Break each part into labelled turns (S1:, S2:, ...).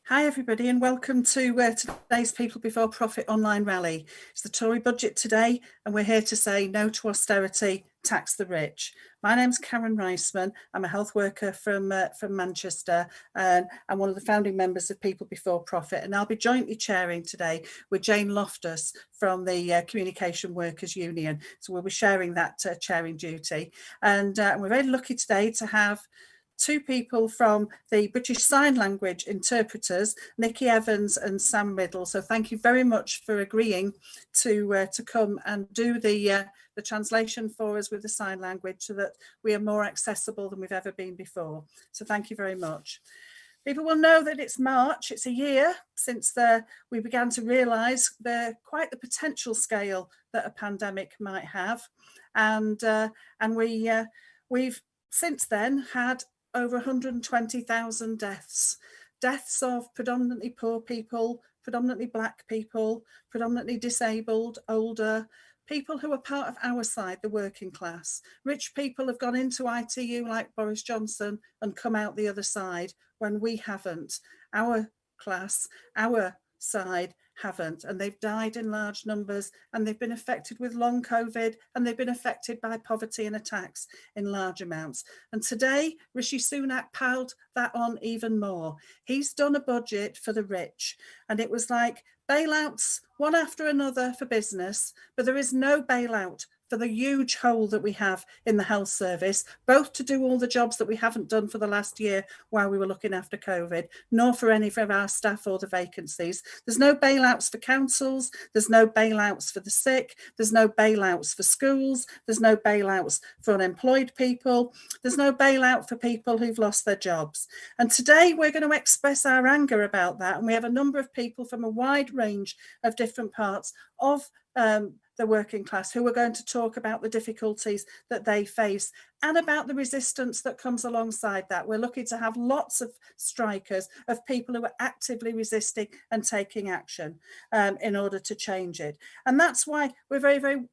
S1: Hi everybody and welcome to today's People Before Profit online rally. It's the Tory budget today and we're here to say no to austerity, tax the rich. My name's Karen Reissmann. I'm a health worker from Manchester and I'm one of the founding members of People Before Profit, and I'll be jointly chairing today with Jane Loftus from the Communication Workers Union. So we'll be sharing that chairing duty, and we're very lucky today to have two people from the British Sign Language interpreters, Nikki Evans and Sam Riddle. So thank you very much for agreeing to come and do the translation for us with the sign language so that we are more accessible than we've ever been before. So thank you very much. People will know that it's March. It's a year since we began to realise quite the potential scale that a pandemic might have, and we've since then had over 120,000 deaths of predominantly poor people, predominantly black people, predominantly disabled, older, people who are part of our side, the working class. Rich people have gone into ITU like Boris Johnson and come out the other side when we haven't. Our class, our side haven't, and they've died in large numbers, and they've been affected with long COVID, and they've been affected by poverty and attacks in large amounts. And today Rishi Sunak piled that on even more. He's done a budget for the rich, and it was like bailouts one after another for business, but there is no bailout for the huge hole that we have in the health service, both to do all the jobs that we haven't done for the last year while we were looking after COVID, nor for any of our staff or the vacancies. There's no bailouts for councils, there's no bailouts for the sick, there's no bailouts for schools, there's no bailouts for unemployed people, there's no bailout for people who've lost their jobs. And today we're going to express our anger about that, and we have a number of people from a wide range of different parts of the working class who are going to talk about the difficulties that they face and about the resistance that comes alongside that. We're lucky to have lots of strikers, of people who are actively resisting and taking action in order to change it. And that's why we're very, very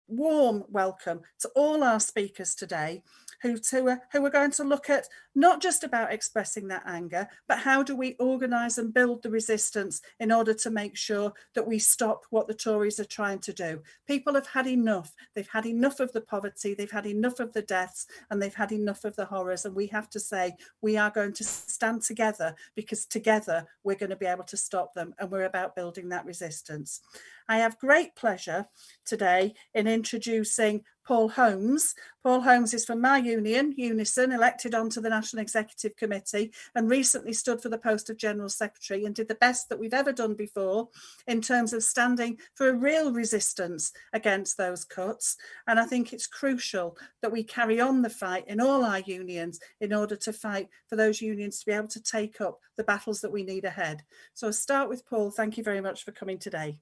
S1: warm welcome to all our speakers today who are going to look at not just about expressing that anger, but how do we organise and build the resistance in order to make sure that we stop what the Tories are trying to do. People have had enough. They've had enough of the poverty, they've had enough of the deaths, and they've had enough of the horrors. And we have to say we are going to stand together, because together we're going to be able to stop them, and we're about building that resistance. I have great pleasure today in introducing Paul Holmes. Paul Holmes is from my union, Unison, elected onto the National Executive Committee and recently stood for the post of General Secretary and did the best that we've ever done before in terms of standing for a real resistance against those cuts. And I think it's crucial that we carry on the fight in all our unions in order to fight for those unions to be able to take up the battles that we need ahead. So I'll start with Paul. Thank you very much for coming today.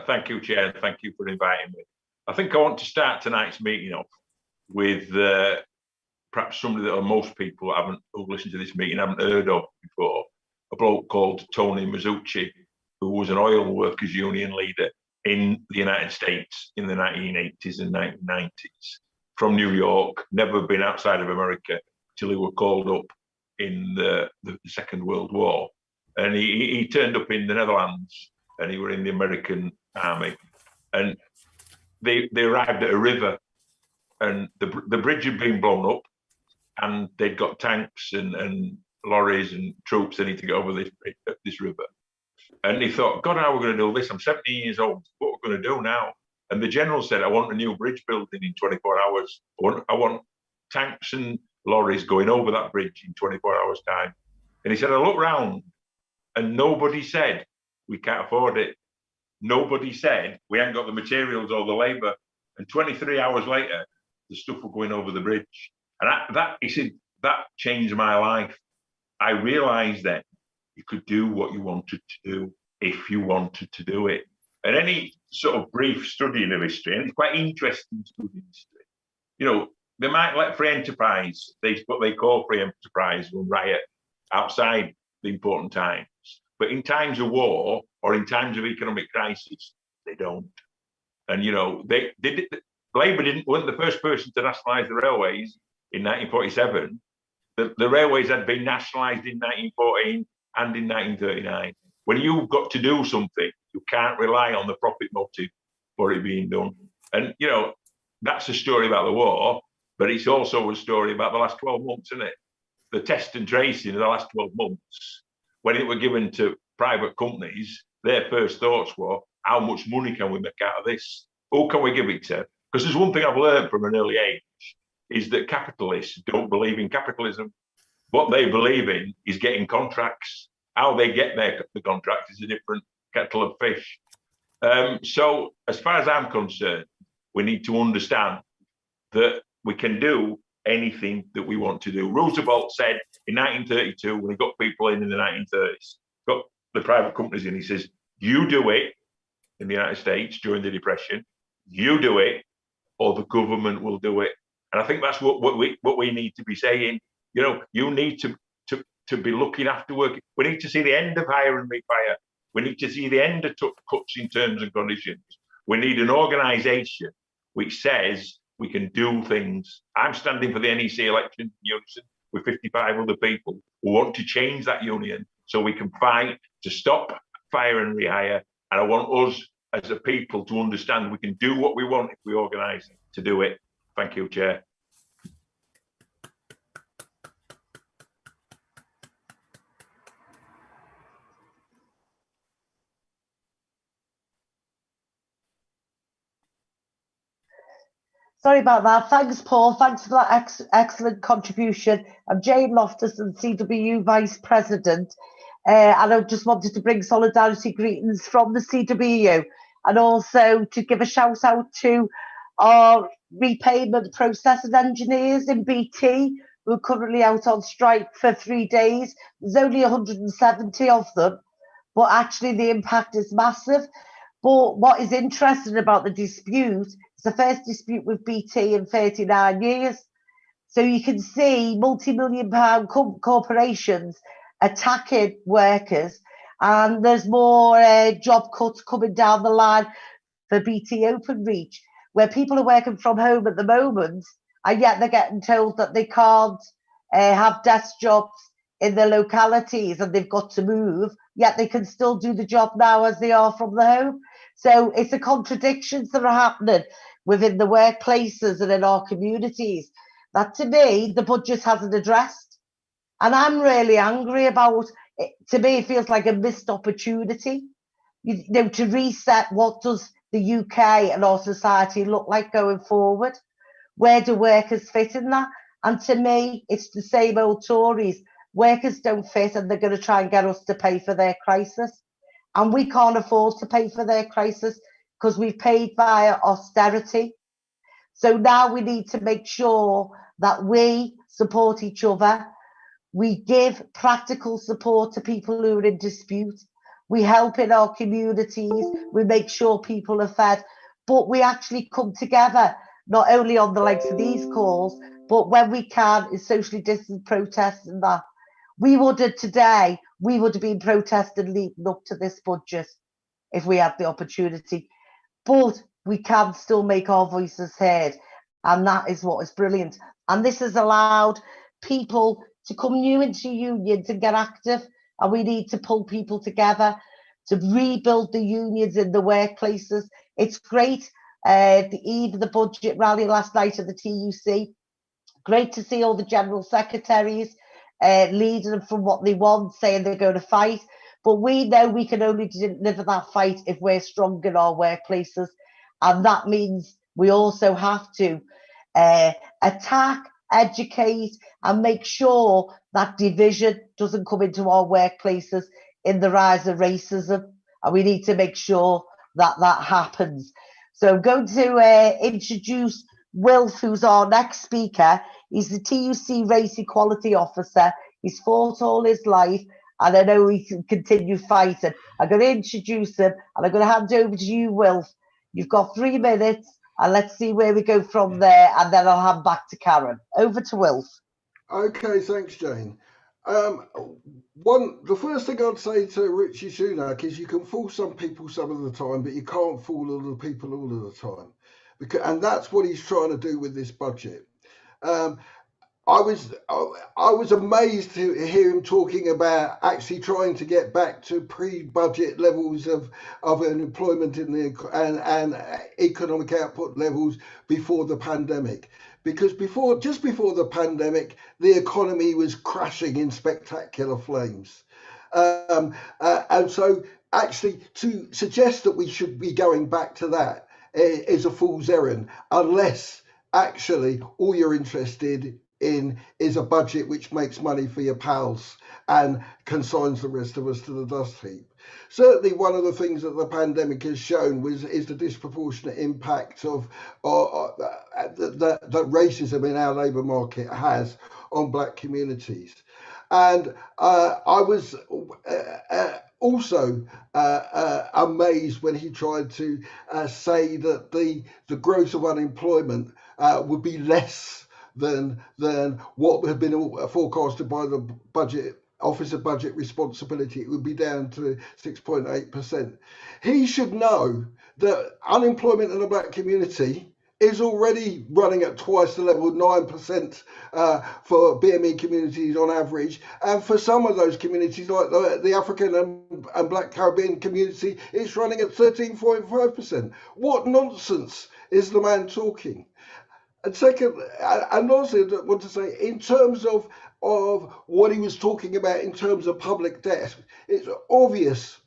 S2: Thank you, Chair. Thank you for inviting me. I think I want to start tonight's meeting off with perhaps somebody that most people who listened to this meeting haven't heard of before, a bloke called Tony Mazzucci, who was an oil workers union leader in the United States in the 1980s and 1990s, from New York, never been outside of America till he were called up in the Second World War. And he turned up in the Netherlands, and he were in the American Army. And they arrived at a river, and the bridge had been blown up, and they'd got tanks and lorries and troops they need to get over this river. And he thought, God, how are we going to do this? I'm 17 years old. What are we going to do now? And the general said, I want a new bridge building in 24 hours. I want tanks and lorries going over that bridge in 24 hours' time. And he said, I looked round, and nobody said, we can't afford it. Nobody said we haven't got the materials or the labour. And 23 hours later, the stuff were going over the bridge. And he said, that changed my life. I realised then you could do what you wanted to do if you wanted to do it. And any sort of brief study of history, and it's quite interesting studying history, you know, they might let free enterprise, what they call free enterprise, will riot outside the important times. But in times of war or in times of economic crisis, they don't. And, you know, Labour weren't the first person to nationalise the railways in 1947. the railways had been nationalised in 1914 and in 1939. When you've got to do something, you can't rely on the profit motive for it being done. And, you know, that's a story about the war, but it's also a story about the last 12 months, isn't it? The test and tracing of the last 12 months, when it were given to private companies, their first thoughts were, how much money can we make out of this? Who can we give it to? Because there's one thing I've learned from an early age, is that capitalists don't believe in capitalism. What they believe in is getting contracts. How they get the contracts is a different kettle of fish. So as far as I'm concerned, we need to understand that we can do anything that we want to do. Roosevelt said in 1932, when he got people in the 1930s, got the private companies in, he says, you do it in the United States during the Depression, you do it, or the government will do it. And I think that's what we need to be saying. You know, you need to be looking after work. We need to see the end of hire and refire. We need to see the end of cuts in terms and conditions. We need an organisation which says we can do things. I'm standing for the NEC election Unison with 55 other people who want to change that union so we can fight to stop fire and rehire. And I want us as a people to understand we can do what we want if we organise to do it. Thank you, Chair.
S3: Sorry about that. Thanks, Paul. Thanks for that excellent contribution. I'm Jane Loftus and CWU Vice President. And I just wanted to bring solidarity greetings from the CWU and also to give a shout out to our repayment processing engineers in BT who are currently out on strike for 3 days. There's only 170 of them, but actually the impact is massive. But what is interesting about the dispute, it's the first dispute with BT in 39 years. So you can see multi-million-pound corporations attacking workers, and there's more job cuts coming down the line for BT Openreach, where people are working from home at the moment, and yet they're getting told that they can't have desk jobs in their localities and they've got to move, yet they can still do the job now as they are from the home. So it's the contradictions that are happening within the workplaces and in our communities that, to me, the budget hasn't addressed. And I'm really angry about it. To me, it feels like a missed opportunity, you know, to reset what does the UK and our society look like going forward. Where do workers fit in that? And to me, it's the same old Tories. Workers don't fit, and they're going to try and get us to pay for their crisis. And we can't afford to pay for their crisis because we've paid via austerity. So now we need to make sure that we support each other. We give practical support to people who are in dispute. We help in our communities. We make sure people are fed. But we actually come together, not only on the likes of these calls, but when we can, in socially distant protests and that. We would have been protesting leading up to this budget if we had the opportunity. But we can still make our voices heard. And that is what is brilliant. And this has allowed people to come new into unions and get active. And we need to pull people together to rebuild the unions in the workplaces. It's great. The eve of the budget rally last night at the TUC. Great to see all the general secretaries leading from what they want, saying they're going to fight. But we know we can only deliver that fight if we're strong in our workplaces. And that means we also have to attack, educate, and make sure that division doesn't come into our workplaces in the rise of racism. And we need to make sure that that happens. So I'm going to introduce Wilf, who's our next speaker. He's the TUC Race Equality Officer. He's fought all his life, and I know he can continue fighting. I'm going to introduce him, and I'm going to hand over to you, Wilf. You've got 3 minutes, and let's see where we go from there, and then I'll hand back to Karen. Over to Wilf.
S4: Okay, thanks, Jane. The first thing I'd say to Rishi Sunak is you can fool some people some of the time, but you can't fool all the people all of the time. And that's what he's trying to do with this budget. I was amazed to hear him talking about actually trying to get back to pre-budget levels of unemployment in the and economic output levels before the pandemic, because just before the pandemic, the economy was crashing in spectacular flames, and so actually to suggest that we should be going back to that is a fool's errand, unless actually all you're interested in is a budget which makes money for your pals and consigns the rest of us to the dust heap. Certainly one of the things that the pandemic has shown is the disproportionate impact of that racism in our labour market has on black communities. And I was also amazed when he tried to say that the growth of unemployment would be less than what had been forecasted by the budget Office of Budget Responsibility. It would be down to 6.8%. He should know that unemployment in the black community is already running at twice the level, 9% for BME communities on average, and for some of those communities, like the African and Black Caribbean community, it's running at 13.5%. What nonsense is the man talking? And second, and also I want to say, in terms of what he was talking about in terms of public debt, it's obvious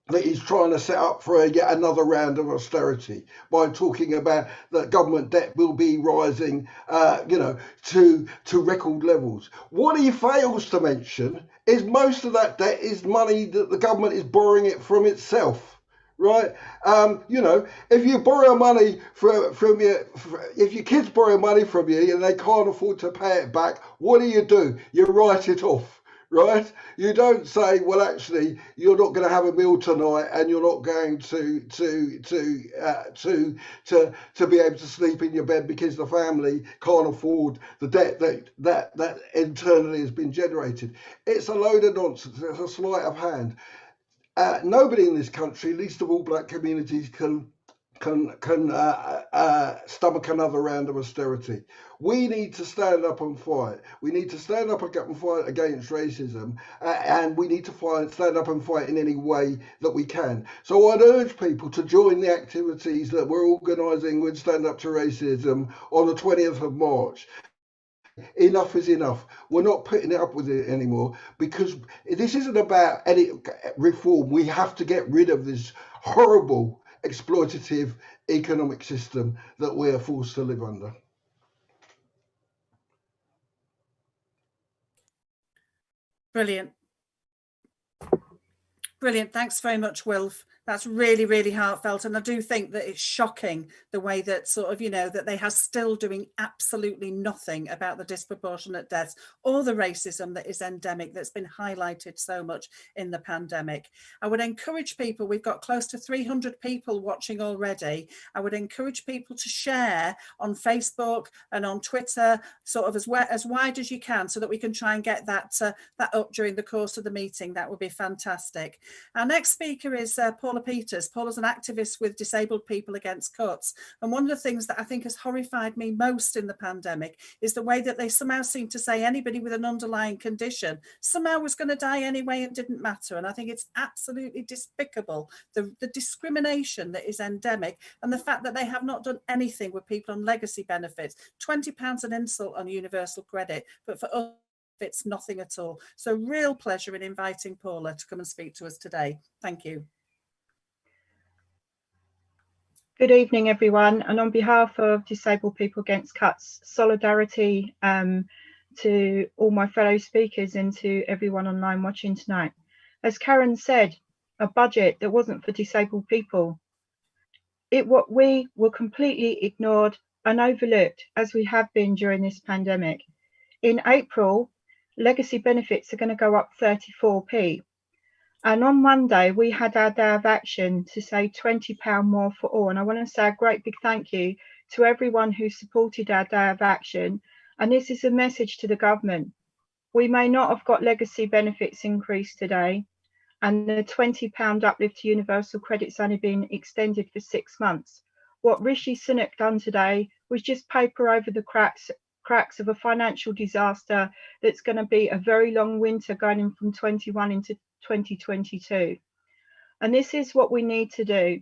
S4: that he's trying to set up for yet another round of austerity by talking about that government debt will be rising, to record levels. What he fails to mention is most of that debt is money that the government is borrowing it from itself. Right, if you borrow money from if your kids borrow money from you and they can't afford to pay it back, what do? You write it off, right? You don't say, well, actually, you're not going to have a meal tonight, and you're not going to be able to sleep in your bed because the family can't afford the debt that internally has been generated. It's a load of nonsense. It's a sleight of hand. Nobody in this country, least of all black communities, can stomach another round of austerity. We need to stand up and fight. We need to stand up and fight against racism, and we need to stand up and fight in any way that we can. So I'd urge people to join the activities that we're organising with Stand Up to Racism on the 20th of March. Enough is enough. We're not putting it up with it anymore, because this isn't about any reform. We have to get rid of this horrible exploitative economic system that we are forced to live under.
S1: Brilliant. Brilliant. Thanks very much, Wilf. That's really, really heartfelt. And I do think that it's shocking the way that that they are still doing absolutely nothing about the disproportionate deaths or the racism that is endemic, that's been highlighted so much in the pandemic. I would encourage people, we've got close to 300 people watching already. I would encourage people to share on Facebook and on Twitter, as wide as you can, so that we can try and get that up during the course of the meeting. That would be fantastic. Our next speaker is Paula Peters. Paula's an activist with Disabled People Against Cuts. And one of the things that I think has horrified me most in the pandemic is the way that they somehow seem to say anybody with an underlying condition somehow was going to die anyway and didn't matter. And I think it's absolutely despicable, the discrimination that is endemic, and the fact that they have not done anything with people on legacy benefits. £20 an insult on universal credit, but for us, it's nothing at all. So real pleasure in inviting Paula to come and speak to us today. Thank you.
S5: Good evening, everyone. And on behalf of Disabled People Against Cuts, solidarity to all my fellow speakers and to everyone online watching tonight. As Karen said, a budget that wasn't for disabled people. We were completely ignored and overlooked, as we have been during this pandemic. In April, legacy benefits are going to go up 34p. And on Monday, we had our day of action to say £20 more for all. And I want to say a great big thank you to everyone who supported our day of action. And this is a message to the government. We may not have got legacy benefits increase today, and the £20 uplift to universal credit's only been extended for 6 months. What Rishi Sunak done today was just paper over the cracks cracks of a financial disaster that's going to be a very long winter going in from 21 into 2022. And this is what we need to do.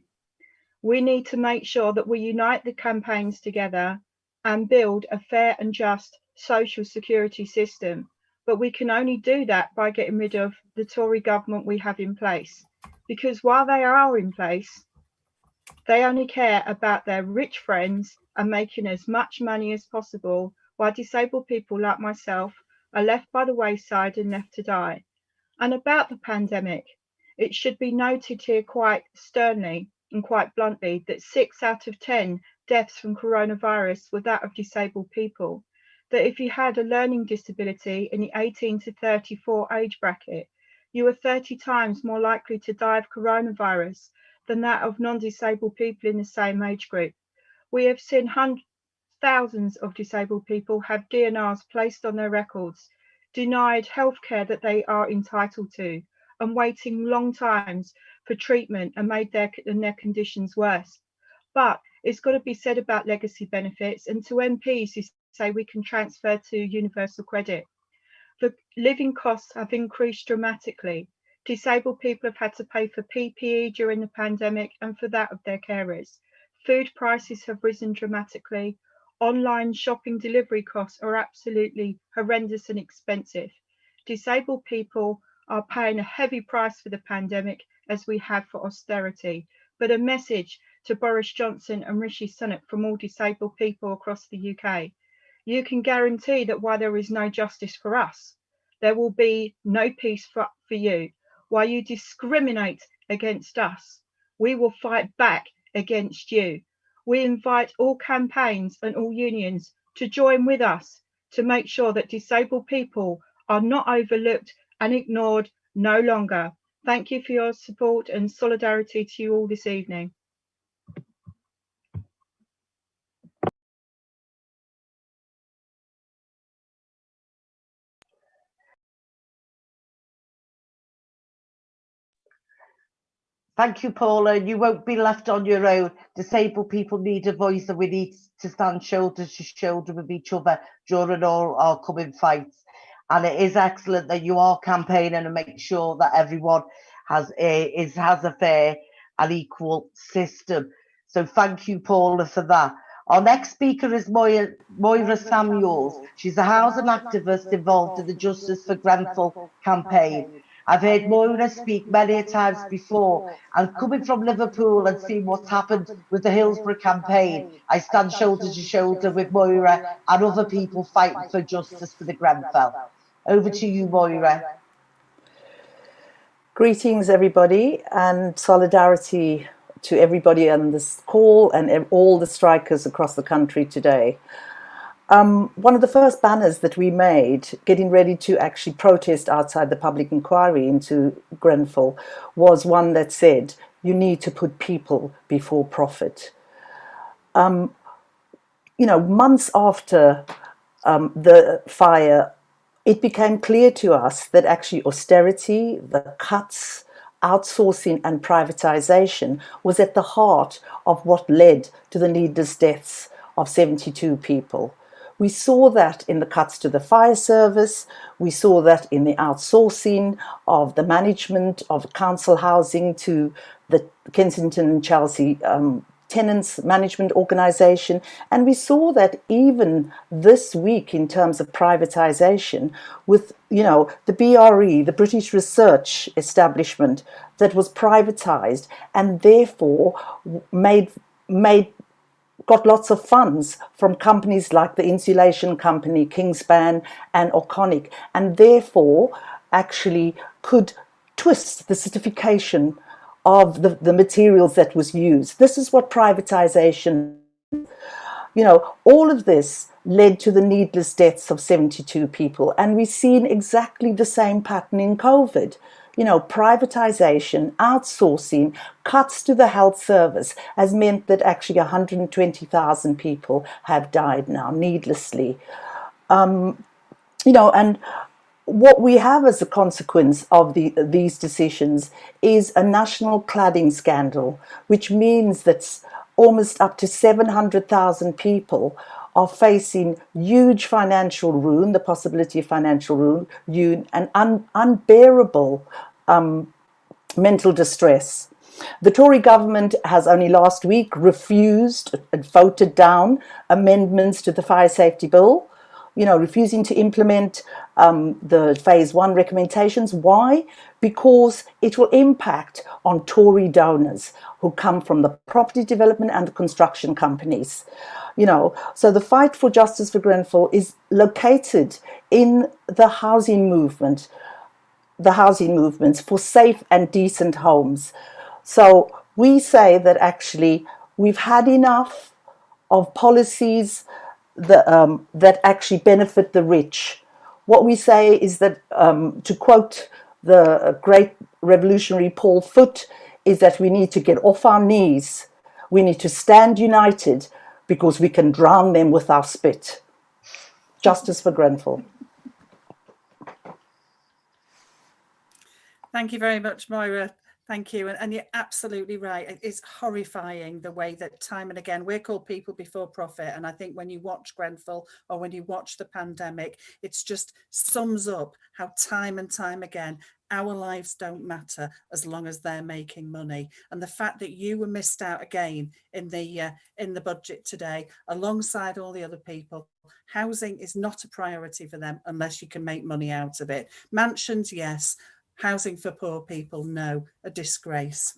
S5: We need to make sure that we unite the campaigns together and build a fair and just social security system. But we can only do that by getting rid of the Tory government we have in place. Because while they are in place, they only care about their rich friends and making as much money as possible, while disabled people like myself are left by the wayside and left to die. And about the pandemic, it should be noted here quite sternly and quite bluntly that 6 out of 10 deaths from coronavirus were that of disabled people. That if you had a learning disability in the 18 to 34 age bracket, you were 30 times more likely to die of coronavirus than that of non-disabled people in the same age group. We have seen thousands of disabled people have DNRs placed on their records, denied healthcare that they are entitled to, and waiting long times for treatment and made their conditions worse. But it's got to be said about legacy benefits, and to MPs who say we can transfer to universal credit. The living costs have increased dramatically. Disabled people have had to pay for PPE during the pandemic and for that of their carers. Food prices have risen dramatically. Online shopping delivery costs are absolutely horrendous and expensive. Disabled people are paying a heavy price for the pandemic, as we have for austerity. But a message to Boris Johnson and Rishi Sunak from all disabled people across the UK. You can guarantee that while there is no justice for us, there will be no peace for you. While you discriminate against us, we will fight back against you. We invite all campaigns and all unions to join with us to make sure that disabled people are not overlooked and ignored no longer. Thank you for your support and solidarity to you all this evening.
S3: Thank you, Paula. You won't be left on your own. Disabled people need a voice, and we need to stand shoulder to shoulder with each other during all our coming fights. And it is excellent that you are campaigning and make sure that everyone has a fair and equal system. So thank you, Paula, for that. Our next speaker is Moira Samuels. She's a housing activist involved in the Justice for Grenfell campaign. I've heard Moira speak many times before, and coming from Liverpool and seeing what's happened with the Hillsborough campaign, I stand shoulder to shoulder with Moira and other people fighting for justice for the Grenfell. Over to you, Moira.
S6: Greetings, everybody, and solidarity to everybody on this call and all the strikers across the country today. One of the first banners that we made, getting ready to actually protest outside the public inquiry into Grenfell, was one that said, you need to put people before profit. You know, months after the fire, it became clear to us that actually austerity, the cuts, outsourcing and privatisation was at the heart of what led to the needless deaths of 72 people. We saw that in the cuts to the fire service. We saw that in the outsourcing of the management of council housing to the Kensington and Chelsea tenants management organisation. And we saw that even this week in terms of privatisation with, you know, the BRE, the British Research Establishment, that was privatised and therefore got lots of funds from companies like the insulation company Kingspan and O'Conic, and therefore actually could twist the certification of the materials that was used. This is what privatization, you know, all of this led to the needless deaths of 72 people. And we've seen exactly the same pattern in COVID. You know, privatization, outsourcing, cuts to the health service has meant that actually 120,000 people have died now needlessly. You know, and what we have as a consequence of these decisions is a national cladding scandal, which means that almost up to 700,000 people are facing huge financial ruin, the possibility of financial ruin, and unbearable mental distress. The Tory government has only last week refused and voted down amendments to the Fire Safety Bill, refusing to implement the Phase 1 recommendations. Why? Because it will impact on Tory donors who come from the property development and the construction companies. So the fight for justice for Grenfell is located in the housing movements for safe and decent homes. So we say that actually we've had enough of policies that actually benefit the rich. What we say is that, to quote the great revolutionary Paul Foote, is that we need to get off our knees. We need to stand united because we can drown them with our spit. Justice for Grenfell.
S1: Thank you very much, Moira. Thank you. And you're absolutely right. It's horrifying the way that time and again, we're called people before profit. And I think when you watch Grenfell or when you watch the pandemic, it's just sums up how time and time again, our lives don't matter as long as they're making money. And the fact that you were missed out again in the budget today, alongside all the other people, housing is not a priority for them unless you can make money out of it. Mansions, yes. Housing for poor people, no, a disgrace.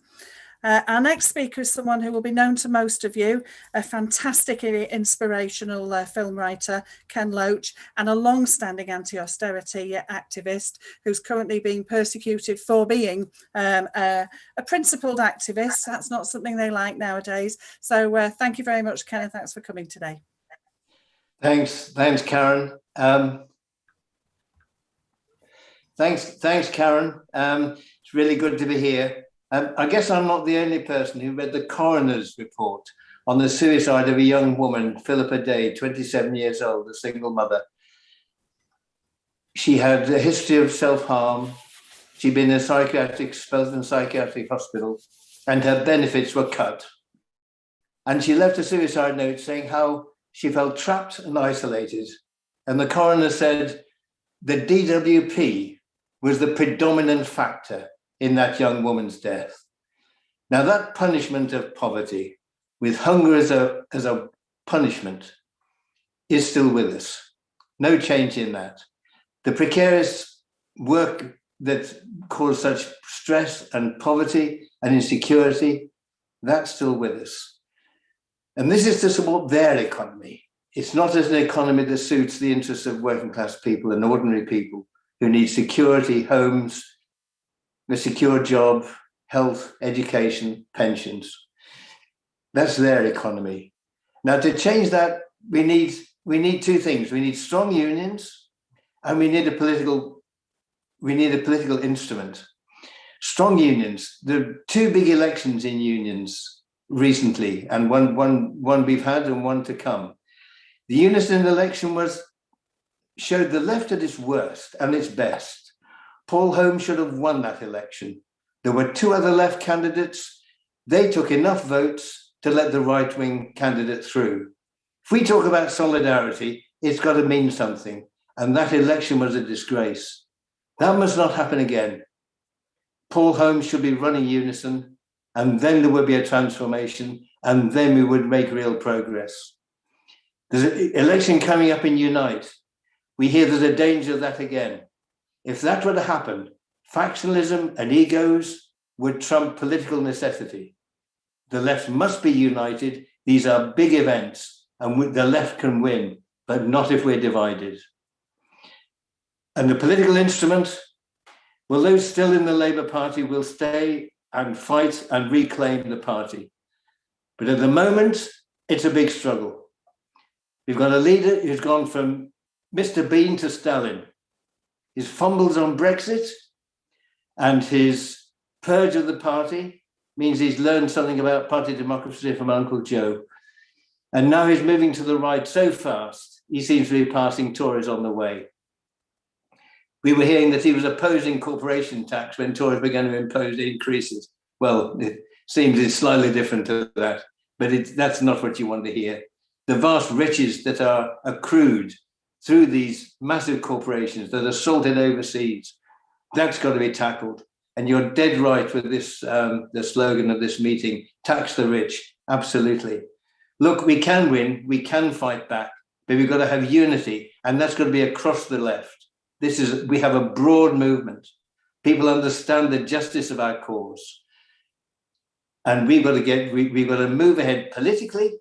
S1: Our next speaker is someone who will be known to most of you, a fantastically inspirational film writer, Ken Loach, and a long-standing anti-austerity activist who's currently being persecuted for being a principled activist. That's not something they like nowadays. So thank you very much, Ken, and thanks for coming today.
S7: Thanks, Karen. Thanks, Karen. It's really good to be here. I guess I'm not the only person who read the coroner's report on the suicide of a young woman, Philippa Day, 27 years old, a single mother. She had a history of self-harm. She'd been in a psychiatric hospital, and her benefits were cut. And she left a suicide note saying how she felt trapped and isolated. And the coroner said the DWP was the predominant factor in that young woman's death. Now, that punishment of poverty, with hunger as a punishment, is still with us. No change in that. The precarious work that caused such stress and poverty and insecurity, that's still with us. And this is to support their economy. It's not as an economy that suits the interests of working class people and ordinary people who need security, homes, a secure job, health, education, pensions. That's their economy. Now, to change that, we need two things. We need strong unions, and we need a political instrument. Strong unions. There are two big elections in unions recently, and one we've had and one to come. The Unison election showed the left at its worst and its best. Paul Holmes should have won that election. There were two other left candidates. They took enough votes to let the right-wing candidate through. If we talk about solidarity, it's got to mean something. And that election was a disgrace. That must not happen again. Paul Holmes should be running Unison, and then there would be a transformation, and then we would make real progress. There's an election coming up in Unite. We hear there's a danger of that again. If that were to happen, factionalism and egos would trump political necessity. The left must be united. These are big events, and the left can win, but not if we're divided. And the political instrument, well, those still in the Labour Party will stay and fight and reclaim the party. But at the moment, it's a big struggle. We've got a leader who's gone from Mr. Bean to Stalin. His fumbles on Brexit and his purge of the party means he's learned something about party democracy from Uncle Joe. And now he's moving to the right so fast, he seems to be passing Tories on the way. We were hearing that he was opposing corporation tax when Tories began to impose increases. Well, it seems it's slightly different to that, but that's not what you want to hear. the vast riches that are accrued through these massive corporations that are sorted overseas. That's got to be tackled. And you're dead right with this, the slogan of this meeting, tax the rich. Absolutely. Look, we can win, we can fight back, but we've got to have unity, and that's got to be across the left. We have a broad movement. People understand the justice of our cause. And we've got to move ahead politically,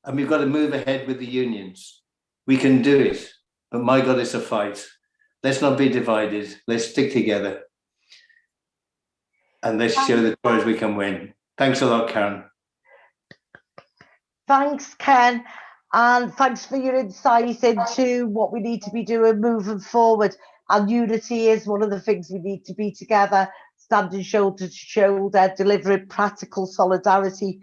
S7: and we've got to move ahead with the unions. We can do it, but my God, it's a fight. Let's not be divided. Let's stick together. And let's show the Tories we can win. Thanks a lot, Karen.
S3: Thanks, Ken. And thanks for your insight into what we need to be doing moving forward. And unity is one of the things we need to be together, standing shoulder to shoulder, delivering practical solidarity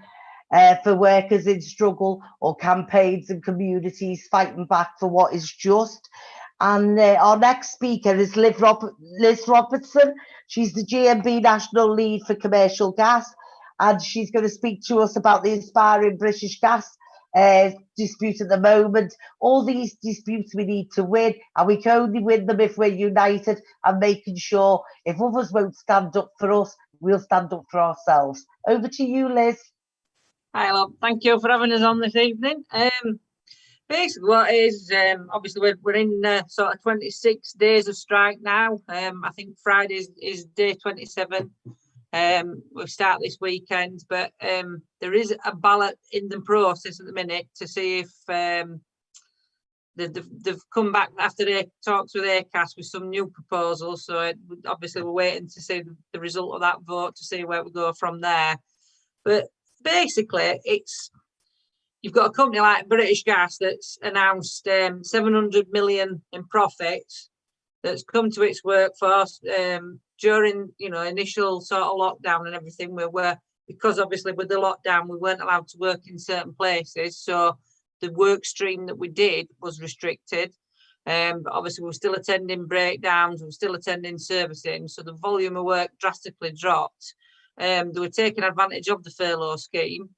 S3: for workers in struggle, or campaigns and communities fighting back for what is just. And our next speaker is Liz Robertson. She's the GMB National Lead for Commercial Gas, and she's going to speak to us about the Inspiring British Gas dispute at the moment. All these disputes we need to win, and we can only win them if we're united and making sure if others won't stand up for us, we'll stand up for ourselves. Over to you, Liz.
S8: Hi, love. Thank you for having us on this evening. Basically, what is obviously we're in sort of 26 days of strike now. I think Friday is day 27. We'll start this weekend, but there is a ballot in the process at the minute to see if they've come back after their talks with ACAS with some new proposals. So obviously we're waiting to see the result of that vote to see where we go from there. But basically, you've got a company like British Gas that's announced 700 million in profits that's come to its workforce during, initial sort of lockdown and everything. Because obviously with the lockdown, we weren't allowed to work in certain places. So the work stream that we did was restricted. But obviously we were still attending breakdowns, we were still attending servicing. So the volume of work drastically dropped. They were taking advantage of the furlough scheme.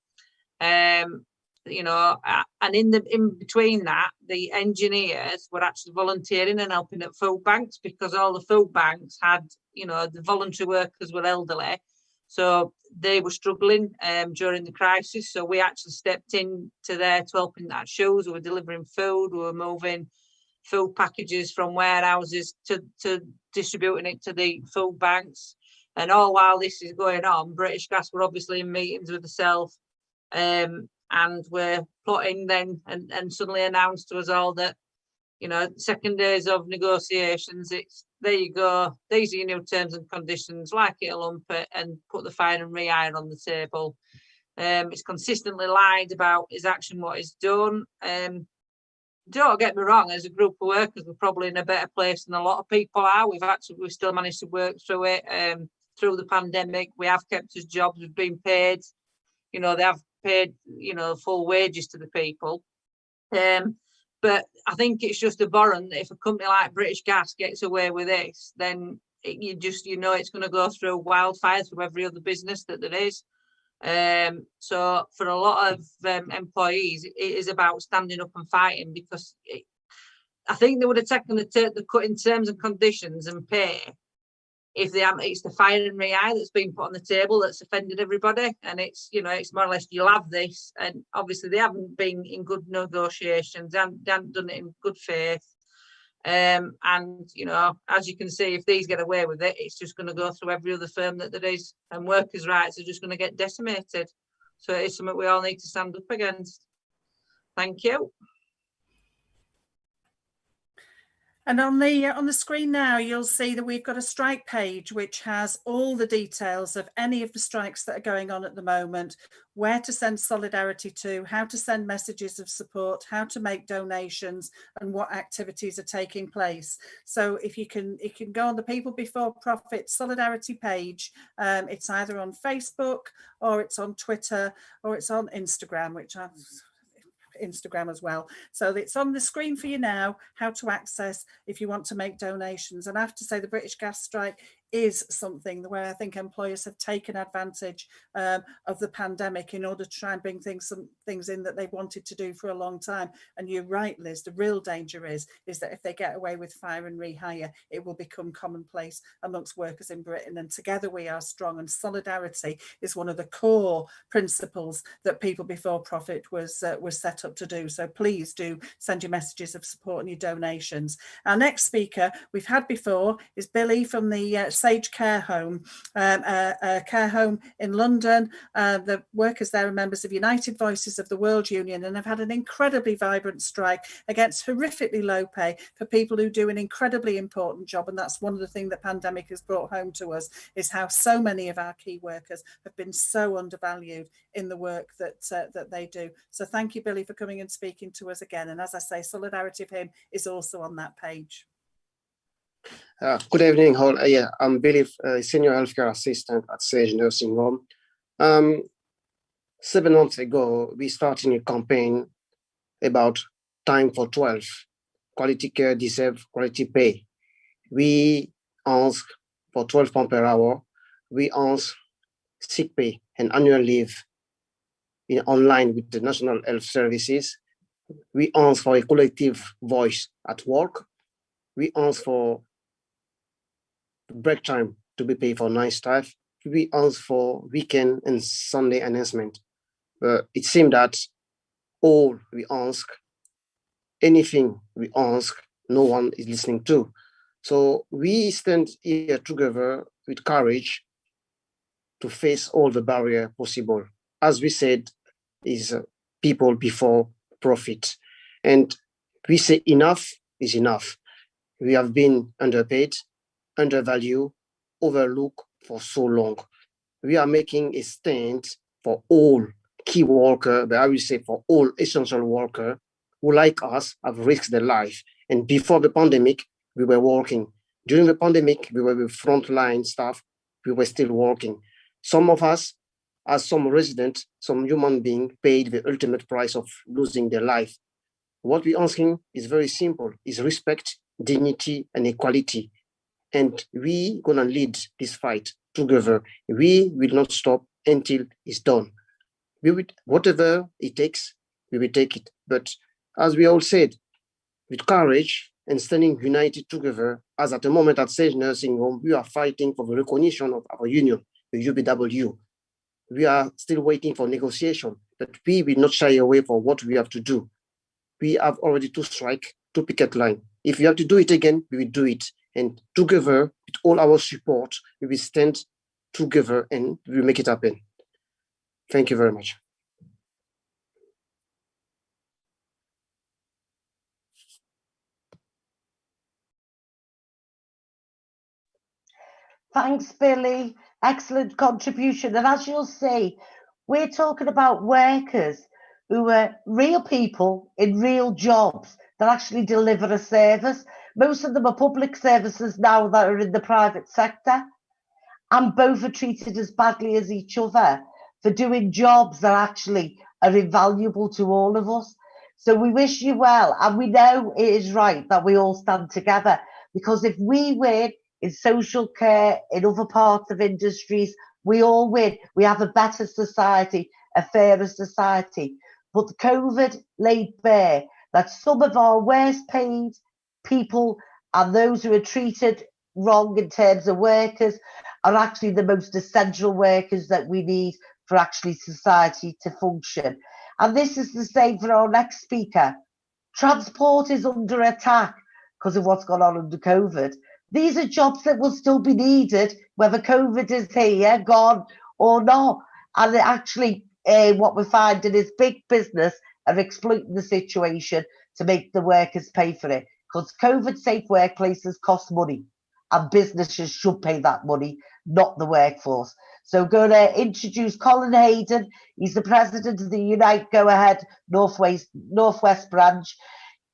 S8: And in between that, the engineers were actually volunteering and helping at food banks, because all the food banks had, the voluntary workers were elderly, so they were struggling during the crisis. So we actually stepped in to there to help in that shows. We were delivering food, we were moving food packages from warehouses to distributing it to the food banks. And all while this is going on, British Gas were obviously in meetings with herself, and we're plotting then and suddenly announced to us all that, second days of negotiations, it's there you go, these are your new terms and conditions, like it or lump it, and put the fine and re-hire on the table. It's consistently lied about his action, what he's done. Don't get me wrong, as a group of workers, we're probably in a better place than a lot of people are. We've still managed to work through it. Through the pandemic, we have kept us jobs, we've been paid, they have paid, full wages to the people. But I think it's just abhorrent that if a company like British Gas gets away with this, then it's going to go through wildfire through every other business that there is. So for a lot of employees, it is about standing up and fighting, because I think they would have taken the cut in terms and conditions and pay if it's the fire and re-hire that's been put on the table that's offended everybody. And it's more or less, you'll have this. And obviously they haven't been in good negotiations, they haven't done it in good faith. And as you can see, if these get away with it, it's just going to go through every other firm that there is, and workers' rights are just going to get decimated. So it's something we all need to stand up against. Thank you.
S1: And on the screen now, you'll see that we've got a strike page which has all the details of any of the strikes that are going on at the moment, where to send solidarity to, how to send messages of support, how to make donations, and what activities are taking place. So if you can go on the People Before Profit Solidarity page. It's either on Facebook, or it's on Twitter, or it's on Instagram, which I've Instagram as well. So it's on the screen for you now, how to access if you want to make donations. And I have to say, the British Gas strike is something where I think employers have taken advantage of the pandemic in order to try and bring some things in that they wanted to do for a long time. And you're right, Liz, the real danger is that if they get away with fire and rehire, it will become commonplace amongst workers in Britain. And together we are strong, and solidarity is one of the core principles that People Before Profit was set up to do. So please do send your messages of support and your donations. Our next speaker we've had before is Billy from the Sage Care Home, a care home in London. The workers there are members of United Voices of the World Union and have had an incredibly vibrant strike against horrifically low pay for people who do an incredibly important job. And that's one of the things that pandemic has brought home to us, is how so many of our key workers have been so undervalued in the work that they do. So thank you, Billy, for coming and speaking to us again. And as I say, solidarity of him is also on that page.
S9: Good evening, all. Yeah, I'm Billy, Senior Healthcare Assistant at Sage Nursing Home. 7 months ago, we started a campaign about time for 12. Quality care deserves quality pay. We ask for 12 pounds per hour. We ask sick pay and annual leave online with the National Health Services. We ask for a collective voice at work. We ask for break time to be paid for night staff. We ask for weekend and Sunday enhancement. It seems that all we ask, anything we ask, no one is listening to. So we stand here together with courage to face all the barriers possible. As we said, is people before profit. And we say enough is enough. We have been underpaid, undervalued, overlooked for so long. We are making a stand for all key workers, but I will say for all essential workers who, like us, have risked their life. And before the pandemic, we were working. During the pandemic, we were with frontline staff. We were still working. Some of us, as some resident, some human being, paid the ultimate price of losing their life. What we're asking is very simple: is respect, dignity, and equality. And we gonna lead this fight together. We will not stop until it's done. We will, whatever it takes, we will take it. But as we all said, with courage and standing united together, as at the moment at Sage Nursing Home, we are fighting for the recognition of our union, the UBW. We are still waiting for negotiation, but we will not shy away for what we have to do. We have already 2 strikes, 2 picket line. If we have to do it again, we will do it. And together, with all our support, we will stand together and we will make it happen. Thank you very much.
S3: Thanks, Billy. Excellent contribution. And as you'll see, we're talking about workers who are real people in real jobs that actually deliver a service. Most of them are public services now that are in the private sector, and both are treated as badly as each other for doing jobs that actually are invaluable to all of us. So we wish you well, and we know it is right that we all stand together, because if we win in social care, in other parts of industries, we all win. We have a better society, a fairer society. But the COVID laid bare that some of our worst paid people and those who are treated wrong in terms of workers are actually the most essential workers that we need for actually society to function. And this is the same for our next speaker. Transport is under attack because of what's gone on under COVID. These are jobs that will still be needed, whether COVID is here, gone, or not. And actually, what we're finding is big business are exploiting the situation to make the workers pay for it. Because COVID-safe workplaces cost money, and businesses should pay that money, not the workforce. So I'm going to introduce Colin Hayden. He's the president of the Unite Go Ahead Northwest branch.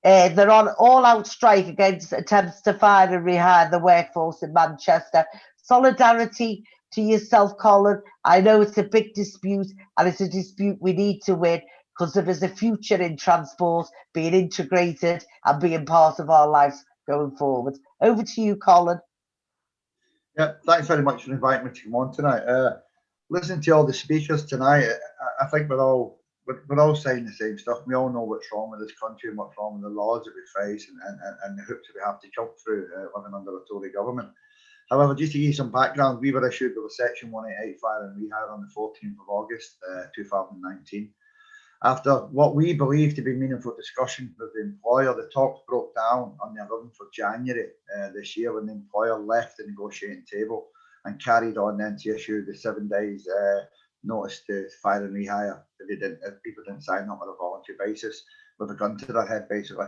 S3: They're on all-out strike against attempts to fire and rehire the workforce in Manchester. Solidarity to yourself, Colin. I know it's a big dispute, and it's a dispute we need to win, because there is a future in transport being integrated and being part of our lives going forward. Over to you, Colin.
S10: Yeah, thanks very much for inviting me to come on tonight. Listening to all the speakers tonight, I think we're all saying the same stuff. We all know what's wrong with this country and what's wrong with the laws that we face and the hoops that we have to jump through living under a Tory government. However, just to give you some background, we were issued with a Section 188 fire and rehire on the 14th of August 2019. After what we believe to be meaningful discussion with the employer, the talks broke down on the 11th of January this year when the employer left the negotiating table and carried on then to issue the 7 days notice to fire and rehire if people didn't sign up on a voluntary basis with a gun to their head, basically.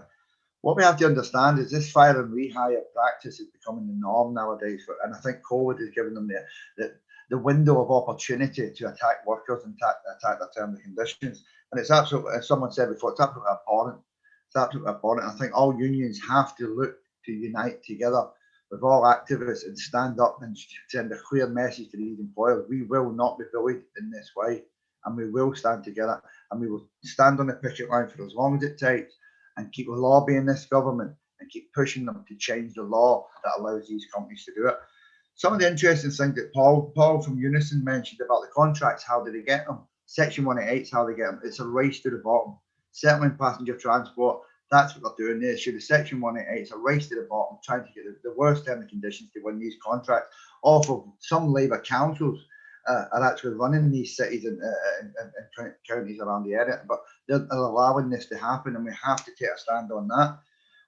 S10: What we have to understand is this fire and rehire practice is becoming the norm nowadays, and I think COVID has given them the window of opportunity to attack workers and attack their terms and conditions. And it's absolutely, as someone said before, it's absolutely abhorrent. It's absolutely abhorrent. I think all unions have to look to unite together with all activists and stand up and send a clear message to these employers. We will not be bullied in this way, and we will stand together, and we will stand on the picket line for as long as it takes and keep lobbying this government and keep pushing them to change the law that allows these companies to do it. Some of the interesting things that Paul from Unison mentioned about the contracts, how do they get them? Section 188 is how they get them. It's a race to the bottom. Certainly in passenger transport, that's what they're doing. They issue the Section 188. It's a race to the bottom, trying to get the worst terms and conditions to win these contracts. Off of some Labour councils are actually running these cities and counties around the area, but they're allowing this to happen, and we have to take a stand on that.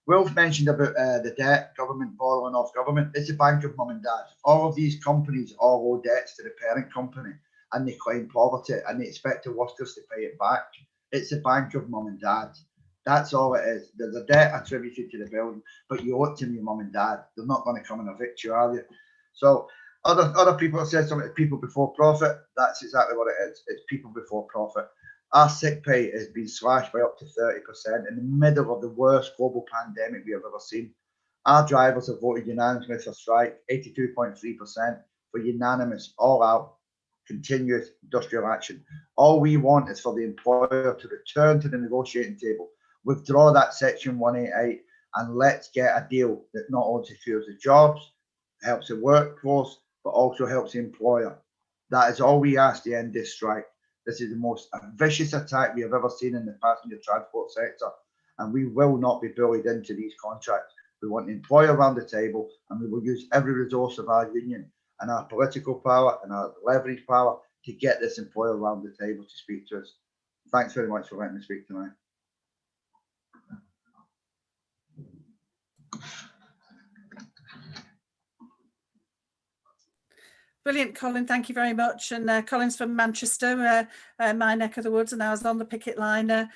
S10: Wilf mentioned about the debt, government borrowing off government. It's a bank of mum and dad. All of these companies all owe debts to the parent company, and they claim poverty, and they expect the workers to pay it back. It's a bank of mum and dad. That's all it is. There's a debt attributed to the building, but you owe it to your mum and dad. They're not going to come and evict you, are you? So other people have said something, people before profit. That's exactly what it is. It's people before profit. Our sick pay has been slashed by up to 30% in the middle of the worst global pandemic we have ever seen. Our drivers have voted unanimously for strike, 82.3% for unanimous, all out, continuous industrial action. All we want is for the employer to return to the negotiating table, withdraw that Section 188, and let's get a deal that not only secures the jobs, helps the workforce, but also helps the employer. That is all we ask to end this strike. This is the most vicious attack we have ever seen in the passenger transport sector, and we will not be bullied into these contracts. We want the employer around the table, and we will use every resource of our union and our political power and our leverage power to get this employer around the table to speak to us. Thanks very much for letting me speak tonight.
S1: Brilliant, Colin. Thank you very much. And Colin's from Manchester, my neck of the woods, and I was on the picket line a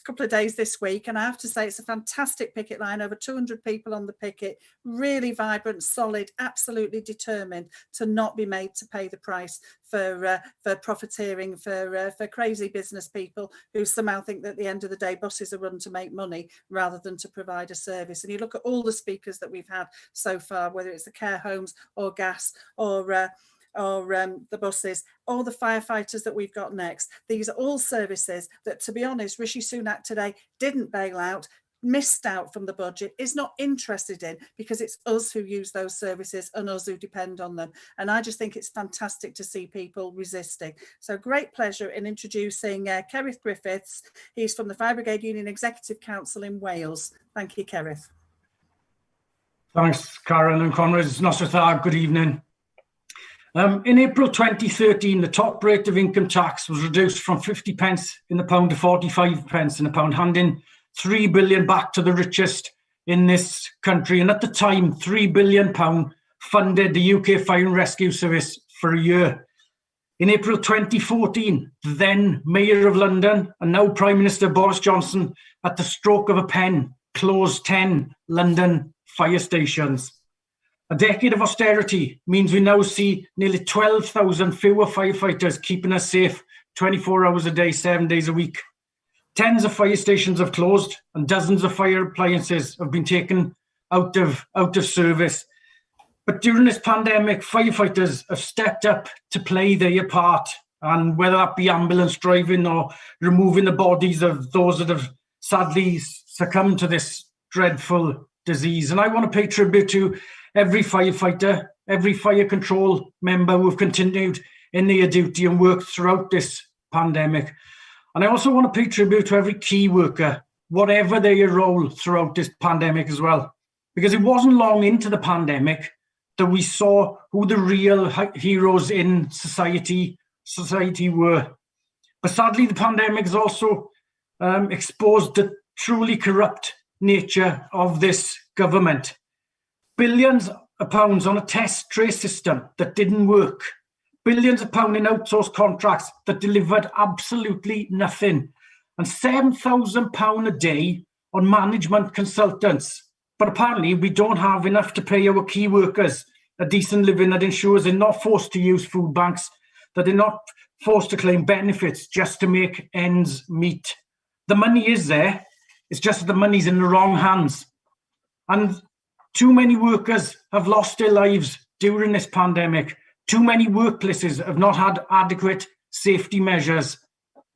S1: couple of days this week. And I have to say, it's a fantastic picket line. Over 200 people on the picket, really vibrant, solid, absolutely determined to not be made to pay the price for profiteering, for crazy business people who somehow think that at the end of the day buses are run to make money rather than to provide a service. And you look at all the speakers that we've had so far, whether it's the care homes or gas or the buses, or the firefighters that we've got next. These are all services that, to be honest, Rishi Sunak today didn't bail out, missed out from the budget, is not interested in, because it's us who use those services and us who depend on them. And I just think it's fantastic to see people resisting. So great pleasure in introducing Cerith Griffiths. He's from the Fire Brigade Union Executive Council in Wales. Thank you, Cerith.
S11: Thanks, Karen and comrades. Nosratha, good evening. In April 2013, the top rate of income tax was reduced from 50 pence in the pound to 45 pence in the pound, handing 3 billion back to the richest in this country. And at the time, £3 billion funded the UK Fire and Rescue Service for a year. In April 2014, the then Mayor of London and now Prime Minister Boris Johnson, at the stroke of a pen, closed 10 London fire stations. A decade of austerity means we now see nearly 12,000 fewer firefighters keeping us safe 24 hours a day, 7 days a week. Tens of fire stations have closed and dozens of fire appliances have been taken out of service. But during this pandemic, firefighters have stepped up to play their part, and whether that be ambulance driving or removing the bodies of those that have sadly succumbed to this dreadful disease. And I want to pay tribute to every firefighter every fire control member who have continued in their duty and worked throughout this pandemic. And I also want to pay tribute to every key worker, whatever their role throughout this pandemic as well. Because it wasn't long into the pandemic that we saw who the real heroes in society were. But sadly, the pandemic has also exposed the truly corrupt nature of this government. Billions of pounds on a test trace system that didn't work. Billions of pounds in outsourced contracts that delivered absolutely nothing. And £7,000 a day on management consultants. But apparently we don't have enough to pay our key workers a decent living that ensures they're not forced to use food banks, that they're not forced to claim benefits just to make ends meet. The money is there, it's just that the money's in the wrong hands. And too many workers have lost their lives during this pandemic. Too many workplaces have not had adequate safety measures.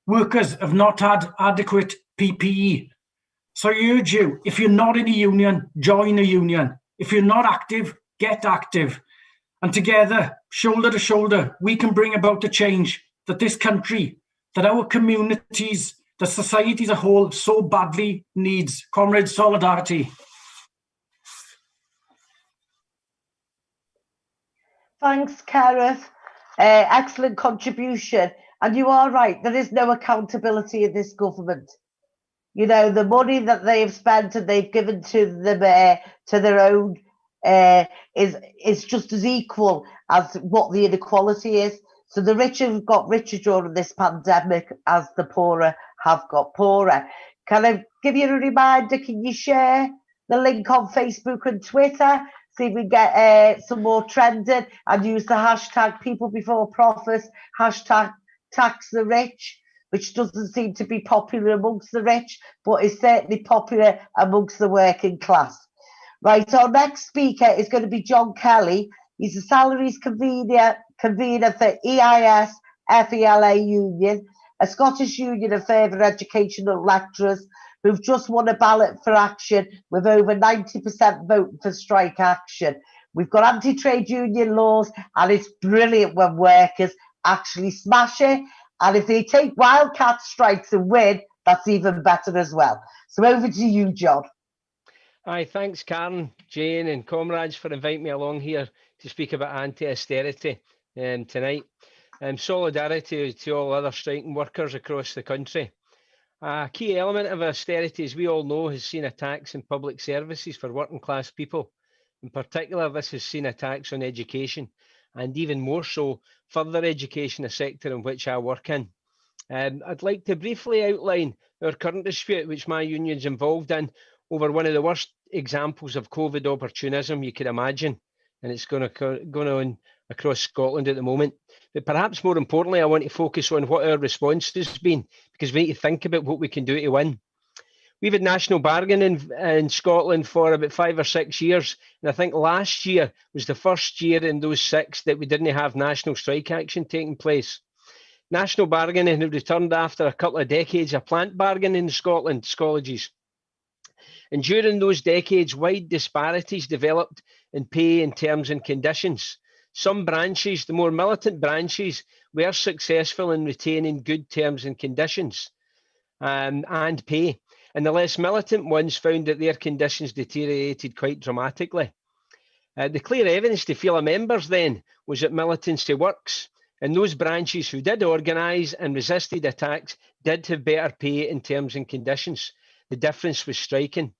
S11: Workers have not had adequate PPE. So I urge you, if you're not in a union, join a union. If you're not active, get active. And together, shoulder to shoulder, we can bring about the change that this country, that our communities, that society as a whole so badly needs. Comrade, solidarity.
S3: Thanks, Cerith. Excellent contribution. And you are right, there is no accountability in this government. You know, the money that they have spent and they've given to them to their own is just as equal as what the inequality is. So the rich have got richer during this pandemic as the poorer have got poorer. Can I give you a reminder? Can you share the link on Facebook and Twitter? See if we get some more trending, and use the hashtag people before profits, hashtag tax the rich, which doesn't seem to be popular amongst the rich, but is certainly popular amongst the working class. Right, our next speaker is going to be John Kelly. He's a salaries convener for EIS-FELA union, a Scottish union of further educational lecturers who've just won a ballot for action with over 90% voting for strike action. We've got anti-trade union laws, and it's brilliant when workers actually smash it. And if they take wildcat strikes and win, that's even better as well. So over to you, John.
S12: Hi, thanks, Karen, Jane and comrades for inviting me along here to speak about anti-austerity tonight. Solidarity to all other striking workers across the country. A key element of austerity, as we all know, has seen attacks in public services for working class people. In particular, this has seen attacks on education, and even more so, further education, a sector in which I work in. I'd like to briefly outline our current dispute, which my union's involved in, over one of the worst examples of COVID opportunism you could imagine. And it's going on across Scotland at the moment. But perhaps more importantly, I want to focus on what our response has been, because we need to think about what we can do to win. We've had national bargaining in Scotland for about 5 or 6 years. And I think last year was the first year in those 6 that we didn't have national strike action taking place. National bargaining had returned after a couple of decades of plant bargaining in Scotland, colleges. And during those decades, wide disparities developed in pay and terms and conditions. Some branches, the more militant branches, were successful in retaining good terms and conditions and pay. And the less militant ones found that their conditions deteriorated quite dramatically. The clear evidence to FELA members then was that militancy works. And those branches who did organise and resisted attacks did have better pay in terms and conditions. The difference was striking.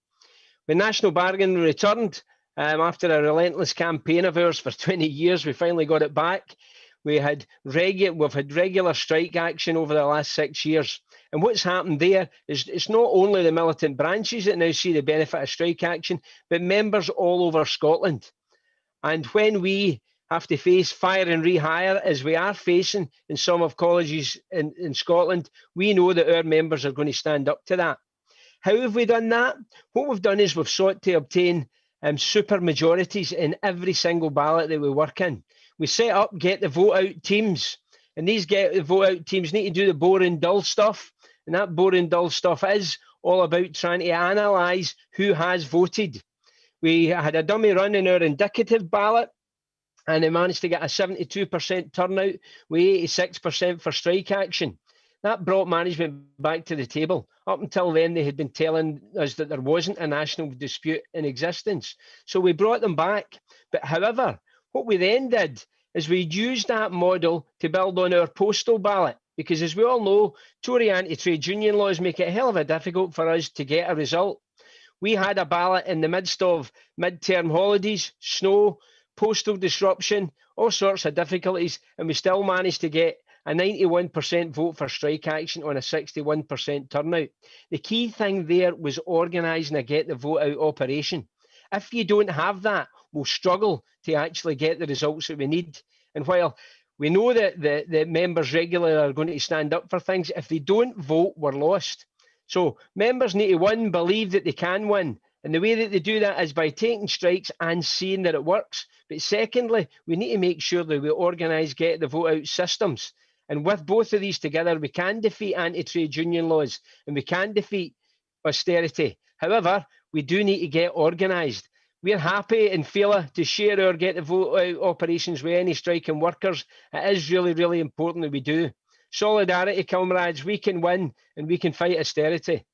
S12: When national bargaining returned, after a relentless campaign of ours for 20 years, we finally got it back. We've had regular strike action over the last 6 years. And what's happened there is it's not only the militant branches that now see the benefit of strike action, but members all over Scotland. And when we have to face fire and rehire, as we are facing in some of colleges in Scotland, we know that our members are going to stand up to that. How have we done that? What we've done is we've sought to obtain super majorities in every single ballot that we work in. We set up get the vote out teams, and these get the vote out teams need to do the boring dull stuff, and that boring dull stuff is all about trying to analyse who has voted. We had a dummy run in our indicative ballot, and they managed to get a 72% turnout with 86% for strike action. That brought management back to the table. Up until then, they had been telling us that there wasn't a national dispute in existence. So we brought them back. But however, what we then did is we used that model to build on our postal ballot. Because as we all know, Tory anti-trade union laws make it a hell of a difficult for us to get a result. We had a ballot in the midst of mid-term holidays, snow, postal disruption, all sorts of difficulties, and we still managed to get a 91% vote for strike action on a 61% turnout. The key thing there was organising a get the vote out operation. If you don't have that, we'll struggle to actually get the results that we need. And while we know that the members regularly are going to stand up for things, if they don't vote, we're lost. So members need to, one, believe that they can win. And the way that they do that is by taking strikes and seeing that it works. But secondly, we need to make sure that we organise get the vote out systems. And with both of these together, we can defeat anti-trade union laws and we can defeat austerity. However, we do need to get organised. We're happy in EIS-FELA to share our get the vote out operations with any striking workers. It is really, really important that we do. Solidarity, comrades, we can win and we can fight austerity.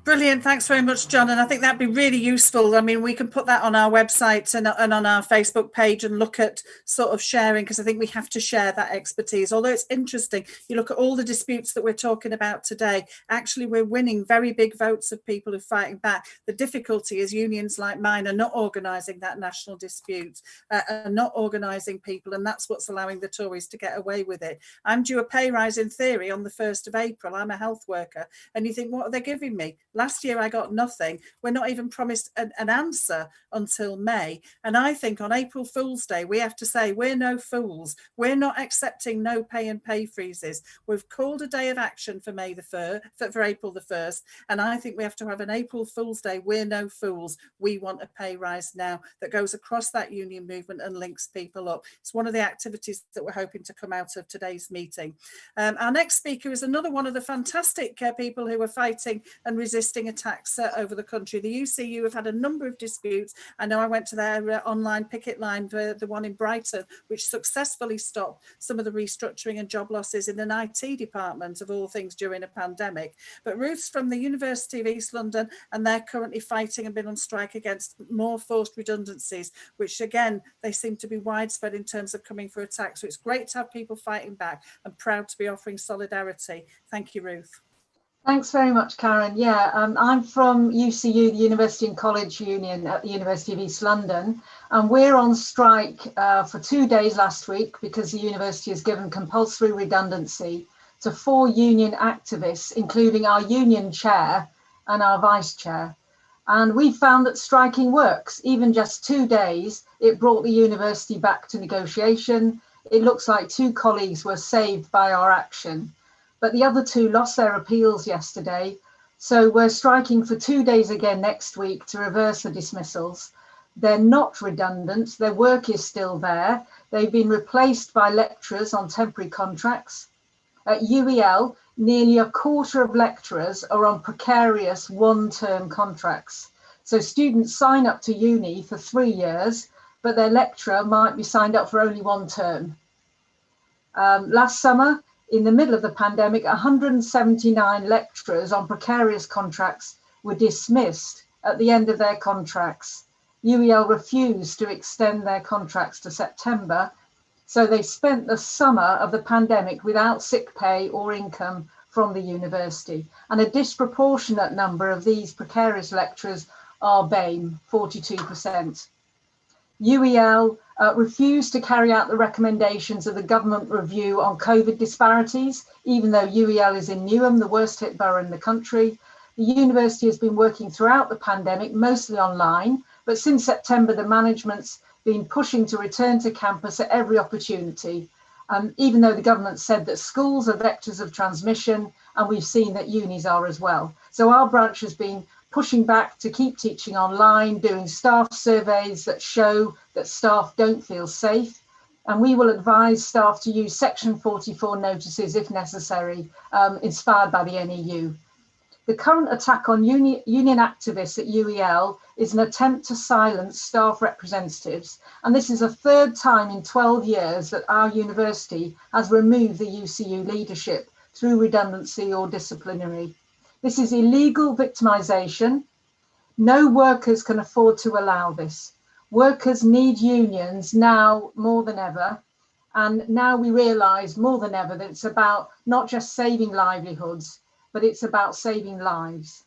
S1: Brilliant. Thanks very much, John. And I think that'd be really useful. I mean, we can put that on our website and on our Facebook page and look at sort of sharing, because I think we have to share that expertise. Although it's interesting, you look at all the disputes that we're talking about today, actually we're winning very big votes of people who are fighting back. The difficulty is unions like mine are not organising that national dispute, are not organising people, and that's what's allowing the Tories to get away with it. I'm due a pay rise in theory on the 1st of April. I'm a health worker. And you think, what are they giving me? Last year I got nothing. We're not even promised an answer until May. And I think on April Fool's Day, we have to say we're no fools. We're not accepting no pay and pay freezes. We've called a day of action for for April the 1st. And I think we have to have an April Fool's Day. We're no fools. We want a pay rise now that goes across that union movement and links people up. It's one of the activities that we're hoping to come out of today's meeting. Our next speaker is another one of the fantastic people who are fighting and resisting attacks over the country. The UCU have had a number of disputes. I know I went to their online picket line, the one in Brighton, which successfully stopped some of the restructuring and job losses in an IT department, of all things, during a pandemic. But Ruth's from the University of East London, and they're currently fighting and been on strike against more forced redundancies, which again, they seem to be widespread in terms of coming for attacks. So it's great to have people fighting back, and proud to be offering solidarity. Thank you, Ruth.
S13: Thanks very much, Karen. Yeah, I'm from UCU, the University and College Union at the University of East London, and we're on strike for 2 days last week because the university has given compulsory redundancy to 4 union activists, including our union chair and our vice chair. And we found that striking works. Even just 2 days, it brought the university back to negotiation. It looks like 2 colleagues were saved by our action. But the other 2 lost their appeals yesterday. So we're striking for 2 days again next week to reverse the dismissals. They're not redundant. Their work is still there. They've been replaced by lecturers on temporary contracts. At UEL, nearly a quarter of lecturers are on precarious 1-term contracts. So students sign up to uni for 3 years, but their lecturer might be signed up for only 1 term. Last summer, in the middle of the pandemic, 179 lecturers on precarious contracts were dismissed at the end of their contracts. UEL refused to extend their contracts to September, so they spent the summer of the pandemic without sick pay or income from the university. And a disproportionate number of these precarious lecturers are BAME, 42%. UEL refused to carry out the recommendations of the government review on COVID disparities, even though UEL is in Newham, the worst hit borough in the country. The university has been working throughout the pandemic, mostly online, but since September, the management's been pushing to return to campus at every opportunity, even though the government said that schools are vectors of transmission, and we've seen that unis are as well. So our branch has been pushing back to keep teaching online, doing staff surveys that show that staff don't feel safe. And we will advise staff to use Section 44 notices if necessary, inspired by the NEU. The current attack on union activists at UEL is an attempt to silence staff representatives, and this is the third time in 12 years that our university has removed the UCU leadership through redundancy or disciplinary. This is illegal victimisation. No workers can afford to allow this. Workers need unions now more than ever, and now we realise more than ever that it's about not just saving livelihoods, but it's about saving lives.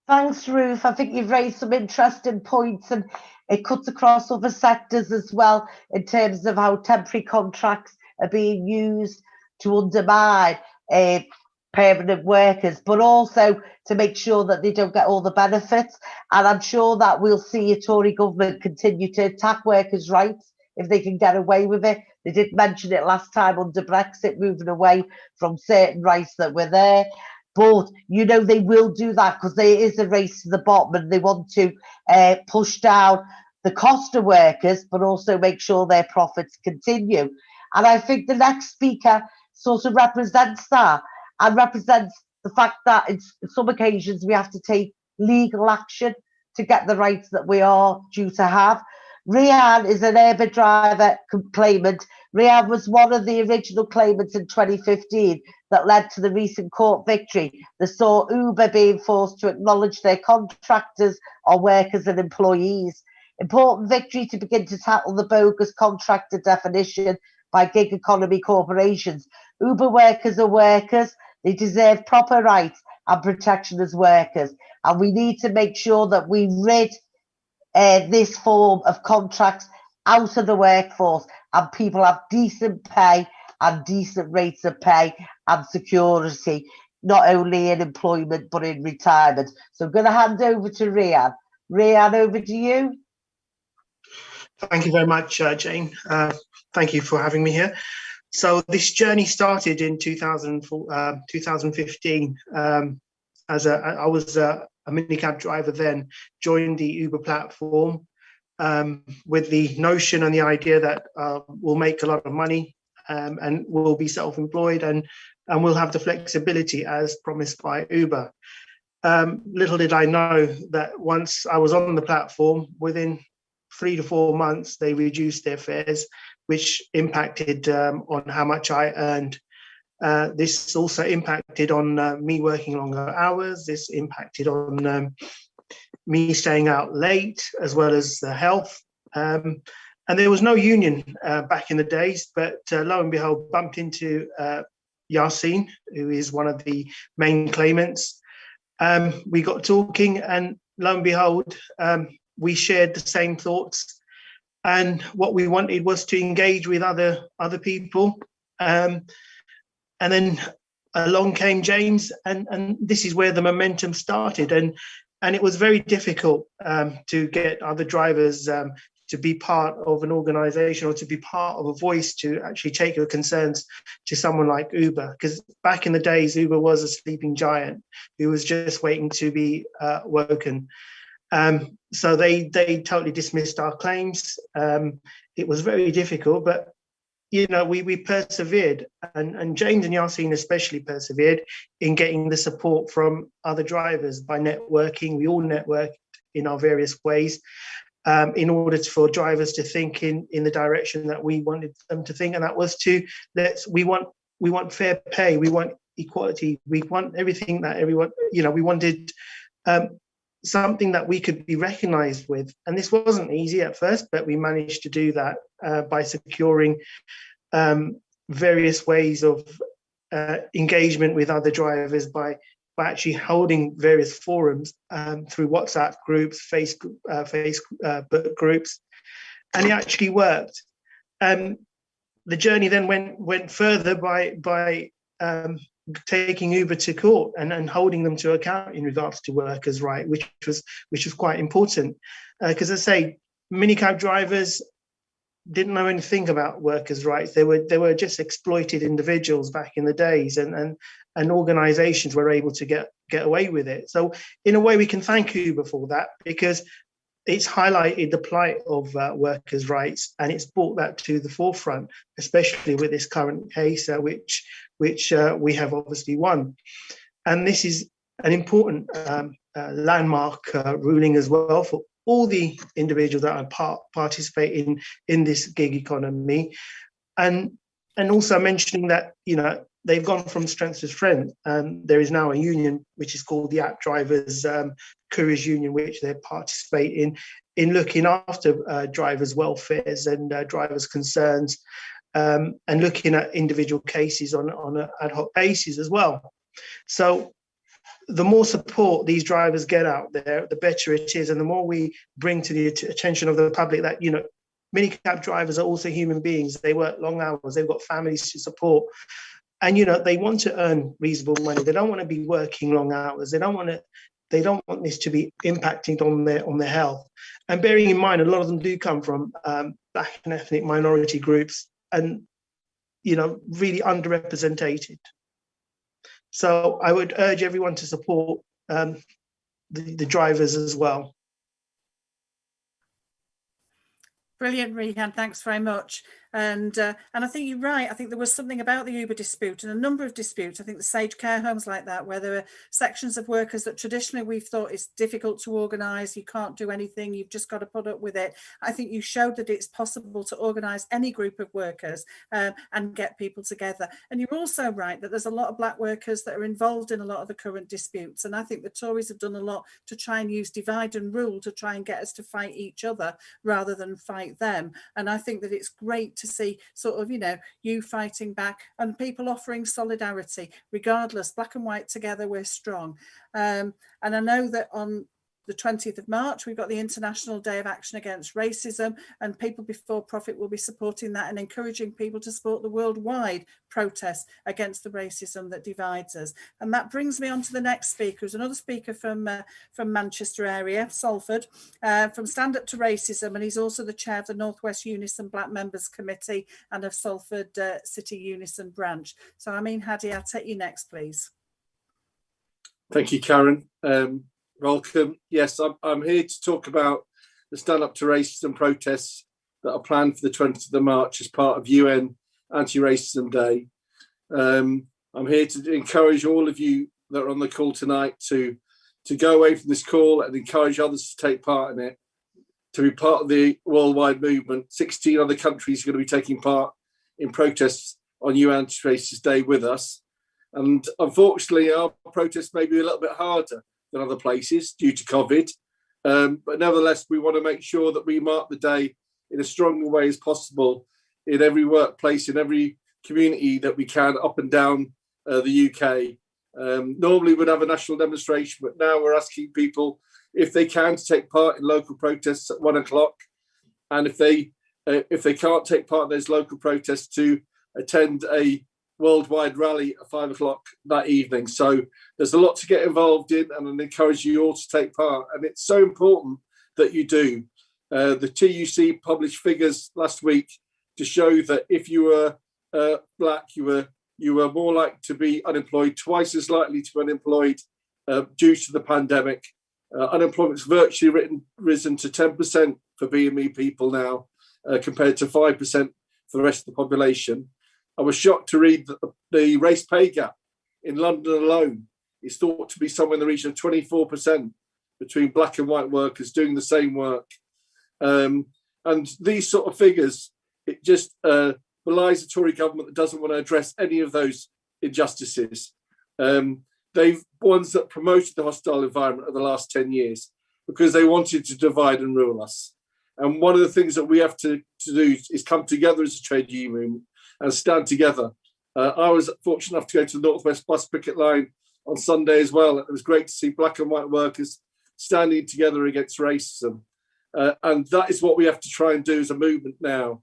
S3: Thanks, Ruth. I think you've raised some interesting points, and it cuts across other sectors as well in terms of how temporary contracts are being used to undermine permanent workers, but also to make sure that they don't get all the benefits. And I'm sure that we'll see a Tory government continue to attack workers' rights if they can get away with it. They did mention it last time under Brexit, moving away from certain rights that were there. But, you know, they will do that because there is a race to the bottom, and they want to push down the cost of workers, but also make sure their profits continue. And I think the next speaker sort of represents that, and represents the fact that in some occasions we have to take legal action to get the rights that we are due to have. Rian is an Uber driver claimant. Rian was one of the original claimants in 2015 that led to the recent court victory that saw Uber being forced to acknowledge their contractors are workers and employees. Important victory to begin to tackle the bogus contractor definition by gig economy corporations. Uber workers are workers. They deserve proper rights and protection as workers. And we need to make sure that we rid this form of contracts out of the workforce, and people have decent pay and decent rates of pay and security, not only in employment but in retirement. So I'm going to hand over to Rian. Rian, over to you.
S14: Thank you very much, Jane. Thank you for having me here. So this journey started in 2015. I was a minicab driver then, joined the Uber platform with the notion and the idea that we'll make a lot of money and we'll be self-employed and we'll have the flexibility as promised by Uber. Little did I know that once I was on the platform, within 3 to 4 months, they reduced their fares, which impacted on how much I earned. This also impacted on me working longer hours. This impacted on me staying out late, as well as the health. And there was no union back in the days, but lo and behold, bumped into Yasin, who is one of the main claimants. We got talking, and lo and behold, we shared the same thoughts. And what we wanted was to engage with other people. And then along came James, and this is where the momentum started. And it was very difficult to get other drivers to be part of an organization or to be part of a voice to actually take your concerns to someone like Uber. Because back in the days, Uber was a sleeping giant who was just waiting to be woken. So they totally dismissed our claims. It was very difficult, but you know, we persevered, and James and Yasin especially persevered in getting the support from other drivers by networking. We all networked in our various ways in order for drivers to think in the direction that we wanted them to think, and that was we want fair pay, we want equality, we want everything that everyone, you know, we wanted something that we could be recognized with. And this wasn't easy at first, but we managed to do that by securing various ways of engagement with other drivers by actually holding various forums through WhatsApp groups, Facebook groups, and it actually worked. The journey then went further by taking Uber to court and holding them to account in regards to workers' right, which was quite important, because as I say, minicab drivers didn't know anything about workers' rights. They were just exploited individuals back in the days, and organisations were able to get away with it. So in a way, we can thank Uber for that, because it's highlighted the plight of workers' rights, and it's brought that to the forefront, especially with this current case, which we have obviously won. And this is an important landmark ruling as well for all the individuals that are participating in this gig economy, and also mentioning that, you know, they've gone from strength to strength. There is now a union which is called the App Drivers Couriers Union, which they participate in looking after drivers' welfares and drivers' concerns, and looking at individual cases on an ad hoc basis as well. So the more support these drivers get out there, the better it is, and the more we bring to the attention of the public that, you know, minicab drivers are also human beings. They work long hours, they've got families to support, and, you know, they want to earn reasonable money. They don't want to be working long hours. They don't want this to be impacting on their health. And bearing in mind, a lot of them do come from black and ethnic minority groups, and, you know, really underrepresented. So I would urge everyone to support the drivers as well.
S1: Brilliant, Rehan. Thanks very much. And I think you're right. I think there was something about the Uber dispute and a number of disputes. I think the Sage care homes like that, where there are sections of workers that traditionally we've thought it's difficult to organise, you can't do anything, you've just got to put up with it. I think you showed that it's possible to organise any group of workers and get people together. And you're also right that there's a lot of black workers that are involved in a lot of the current disputes. And I think the Tories have done a lot to try and use divide and rule to try and get us to fight each other rather than fight them. And I think that it's great to see sort of, you know, you fighting back and people offering solidarity, regardless, black and white together, we're strong. And I know that on the 20th of March, we've got the International Day of Action Against Racism, and People Before Profit will be supporting that and encouraging people to support the worldwide protest against the racism that divides us. And that brings me on to the next speaker, who's another speaker from Manchester area, Salford, from Stand Up to Racism, and he's also the chair of the North West Unison Black Members Committee and of Salford City Unison branch. So Amin Hadi, I'll take you next, please.
S15: Thank you, Karen. Welcome. Yes, I'm here to talk about the Stand Up to Racism protests that are planned for the 20th of March as part of UN Anti-Racism Day. I'm here to encourage all of you that are on the call tonight to go away from this call and encourage others to take part in it, to be part of the worldwide movement. 16 other countries are going to be taking part in protests on UN Anti-Racist Day with us. And unfortunately, our protest may be a little bit harder than other places due to COVID. But nevertheless, we want to make sure that we mark the day in as strong a way as possible in every workplace, in every community that we can up and down the UK. Normally we'd have a national demonstration, but now we're asking people if they can to take part in local protests at 1 o'clock. And if they can't take part in those local protests, to attend a worldwide rally at 5 o'clock that evening. So there's a lot to get involved in, and I encourage you all to take part. And it's so important that you do. The TUC published figures last week to show that if you were black, you were more likely to be unemployed, twice as likely to be unemployed due to the pandemic. Unemployment's virtually risen to 10% for BME people now, compared to 5% for the rest of the population. I was shocked to read that the race pay gap in London alone is thought to be somewhere in the region of 24% between black and white workers doing the same work. And these sort of figures, it just belies the Tory government that doesn't want to address any of those injustices. They've ones that promoted the hostile environment over the last 10 years because they wanted to divide and rule us. And one of the things that we have to do is come together as a trade union and stand together. I was fortunate enough to go to the North West bus picket line on Sunday as well. It was great to see black and white workers standing together against racism. And that is what we have to try and do as a movement now.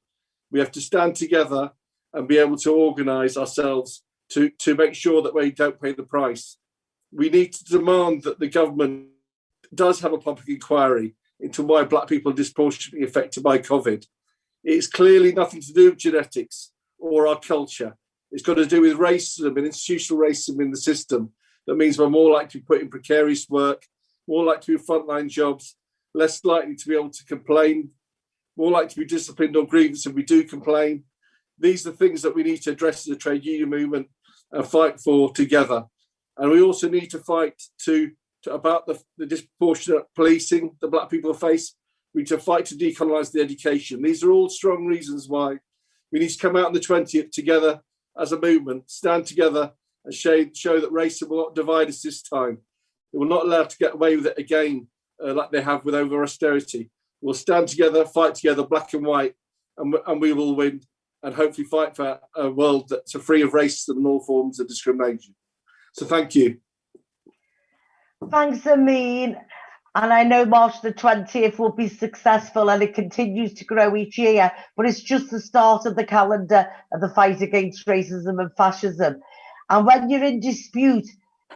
S15: We have to stand together and be able to organise ourselves to make sure that we don't pay the price. We need to demand that the government does have a public inquiry into why black people are disproportionately affected by COVID. It's clearly nothing to do with genetics or our culture. It's got to do with racism and institutional racism in the system. That means we're more likely to be put in precarious work, more likely to do frontline jobs, less likely to be able to complain, more likely to be disciplined on grievance if we do complain. These are things that we need to address as a trade union movement and fight for together. And we also need to fight about the disproportionate policing that black people face. We need to fight to decolonise the education. These are all strong reasons why we need to come out on the 20th together as a movement, stand together and show that racism will not divide us this time. They will not allow to get away with it again like they have with over austerity. We'll stand together, fight together, black and white, and we will win, and hopefully fight for a world that's free of racism and all forms of discrimination. So thank you.
S3: Thanks, Amin. And I know March the 20th will be successful, and it continues to grow each year, but it's just the start of the calendar of the fight against racism and fascism. And when you're in dispute,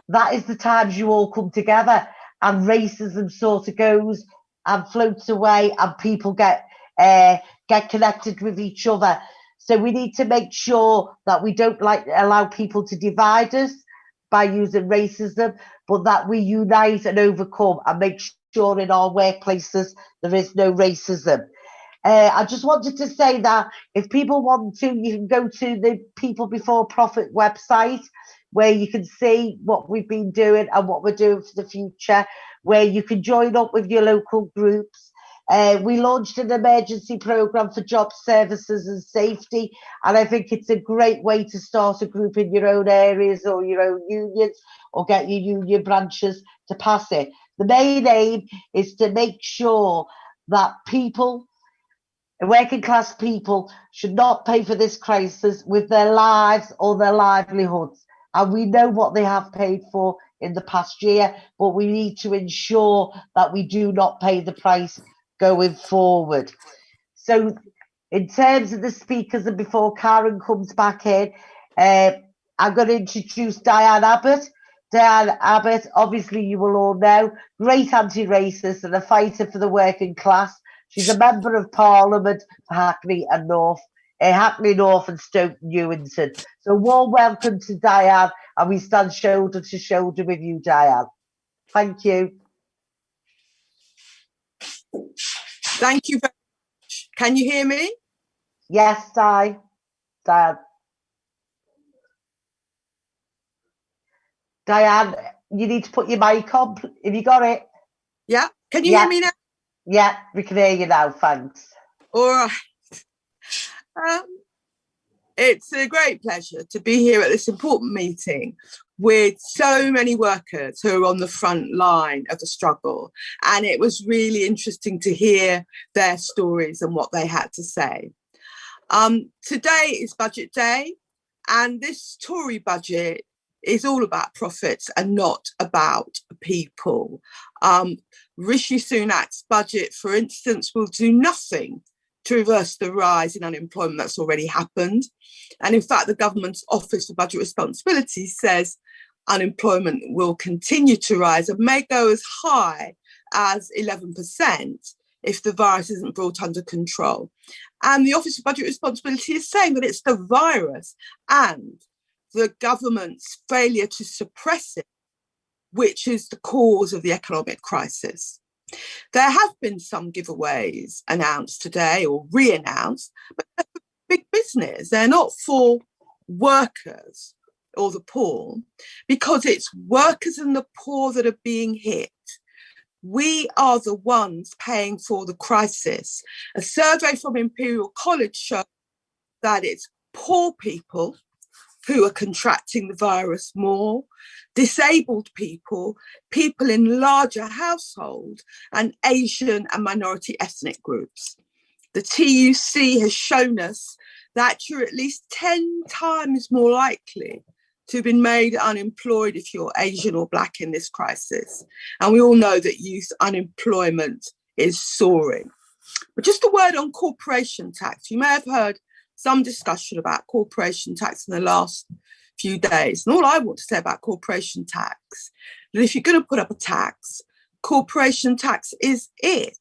S3: that is the times you all come together, and racism sort of goes and floats away, and people get connected with each other. So we need to make sure that we don't allow people to divide us by using racism, but that we unite and overcome and make sure in our workplaces there is no racism. I just wanted to say that if people want to, you can go to the People Before Profit website, where you can see what we've been doing and what we're doing for the future, where you can join up with your local groups. We launched an emergency programme for job services and safety, and I think it's a great way to start a group in your own areas or your own unions, or get your union branches to pass it. The main aim is to make sure that people, working class people, should not pay for this crisis with their lives or their livelihoods. And we know what they have paid for in the past year, but we need to ensure that we do not pay the price going forward. So in terms of the speakers, and before Karen comes back in, I'm going to introduce Diane Abbott. Diane Abbott, obviously you will all know, great anti-racist and a fighter for the working class. She's a member of Parliament for Hackney North and Stoke Newington. So warm welcome to Diane, and we stand shoulder to shoulder with you, Diane. Thank you.
S16: Thank you very much. Can you hear me?
S3: Yes, Diane. Diane, you need to put your mic on. Have you got it?
S16: Yeah. Can you hear me now?
S3: Yeah, we can hear you now. Thanks.
S16: All right. It's a great pleasure to be here at this important meeting with so many workers who are on the front line of the struggle. And it was really interesting to hear their stories and what they had to say. Today is budget day, and this Tory budget is all about profits and not about people. Rishi Sunak's budget, for instance, will do nothing to reverse the rise in unemployment that's already happened. And in fact, the government's Office for Budget Responsibility says unemployment will continue to rise and may go as high as 11% if the virus isn't brought under control. And the Office for Budget Responsibility is saying that it's the virus and the government's failure to suppress it which is the cause of the economic crisis. There have been some giveaways announced today or re-announced, but they're for big business. They're not for workers or the poor, because it's workers and the poor that are being hit. We are the ones paying for the crisis. A survey from Imperial College showed that it's poor people who are contracting the virus more, disabled people, people in larger households, and Asian and minority ethnic groups. The TUC has shown us that you're at least 10 times more likely to have been made unemployed if you're Asian or Black in this crisis. And we all know that youth unemployment is soaring. But just a word on corporation tax. You may have heard some discussion about corporation tax in the last few days. And all I want to say about corporation tax, that if you're going to put up a tax, corporation tax is it.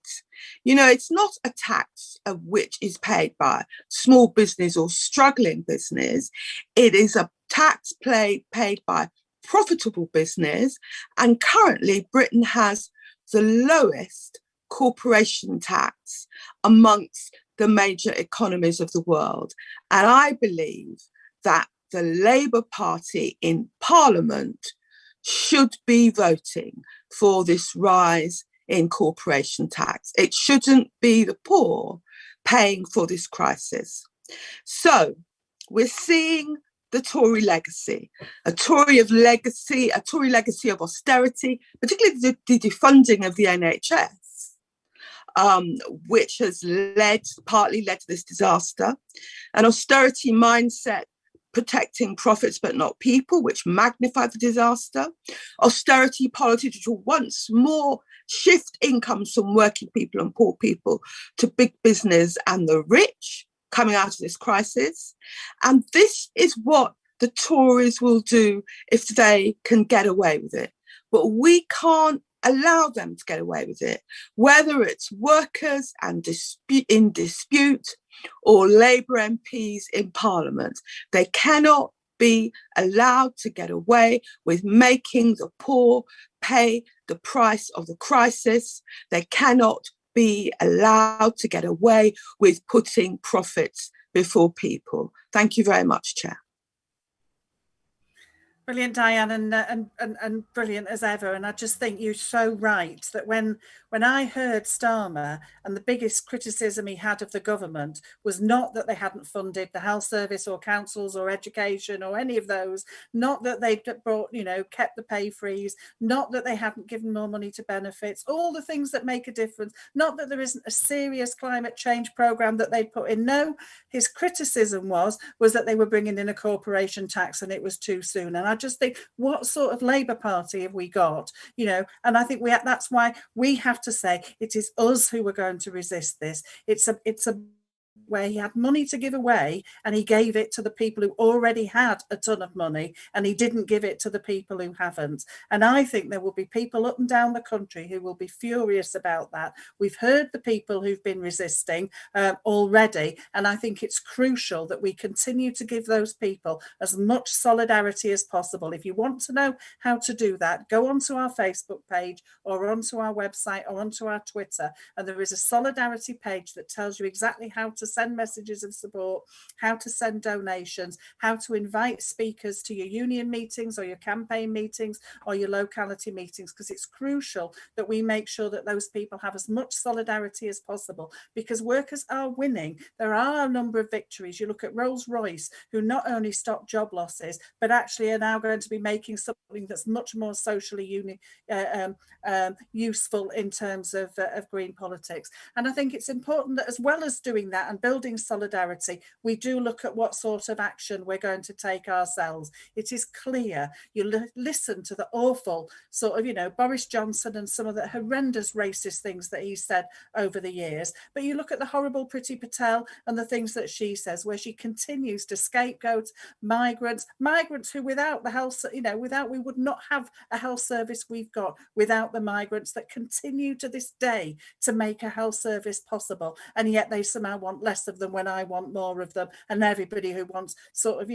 S16: You know, it's not a tax of which is paid by small business or struggling business. It is a tax paid by profitable business. And currently Britain has the lowest corporation tax amongst the major economies of the world. And I believe that the Labour Party in Parliament should be voting for this rise in corporation tax. It shouldn't be the poor paying for this crisis. So we're seeing the Tory legacy, a Tory legacy of austerity, particularly the defunding of the NHS, which has partly led to this disaster, an austerity mindset protecting profits but not people, which magnified the disaster, austerity politics which will once more shift incomes from working people and poor people to big business and the rich coming out of this crisis. And this is what the Tories will do if they can get away with it. But we can't allow them to get away with it, whether it's workers and in dispute or Labour MPs in Parliament. They cannot be allowed to get away with making the poor pay the price of the crisis. They cannot be allowed to get away with putting profits before people. Thank you very much, Chair.
S1: Brilliant, Diane, and brilliant as ever. And I just think you're so right that when I heard Starmer, and the biggest criticism he had of the government was not that they hadn't funded the health service or councils or education or any of those, not that they'd brought, kept the pay freeze, not that they hadn't given more money to benefits, all the things that make a difference, not that there isn't a serious climate change programme that they'd put in. No, his criticism was that they were bringing in a corporation tax and it was too soon. And I just think, what sort of Labour Party have we got? And I think that's why we have to say it is us who are going to resist this. It's a where he had money to give away and he gave it to the people who already had a ton of money, and he didn't give it to the people who haven't. And I think there will be people up and down the country who will be furious about that. We've heard the people who've been resisting already, and I think it's crucial that we continue to give those people as much solidarity as possible. If you want to know how to do that, go onto our Facebook page or onto our website or onto our Twitter, and there is a solidarity page that tells you exactly how to send messages of support, how to send donations, how to invite speakers to your union meetings or your campaign meetings or your locality meetings, because it's crucial that we make sure that those people have as much solidarity as possible, because workers are winning. There are a number of victories. You look at Rolls-Royce, who not only stopped job losses, but actually are now going to be making something that's much more socially useful in terms of green politics. And I think it's important that as well as doing that and building solidarity, we do look at what sort of action we're going to take ourselves. It is clear, you listen to the awful sort of, Boris Johnson and some of the horrendous racist things that he said over the years, but you look at the horrible Priti Patel and the things that she says, where she continues to scapegoat migrants who without the health, we would not have a health service we've got without the migrants that continue to this day to make a health service possible, and yet they somehow want less of them when I want more of them, and everybody who wants sort of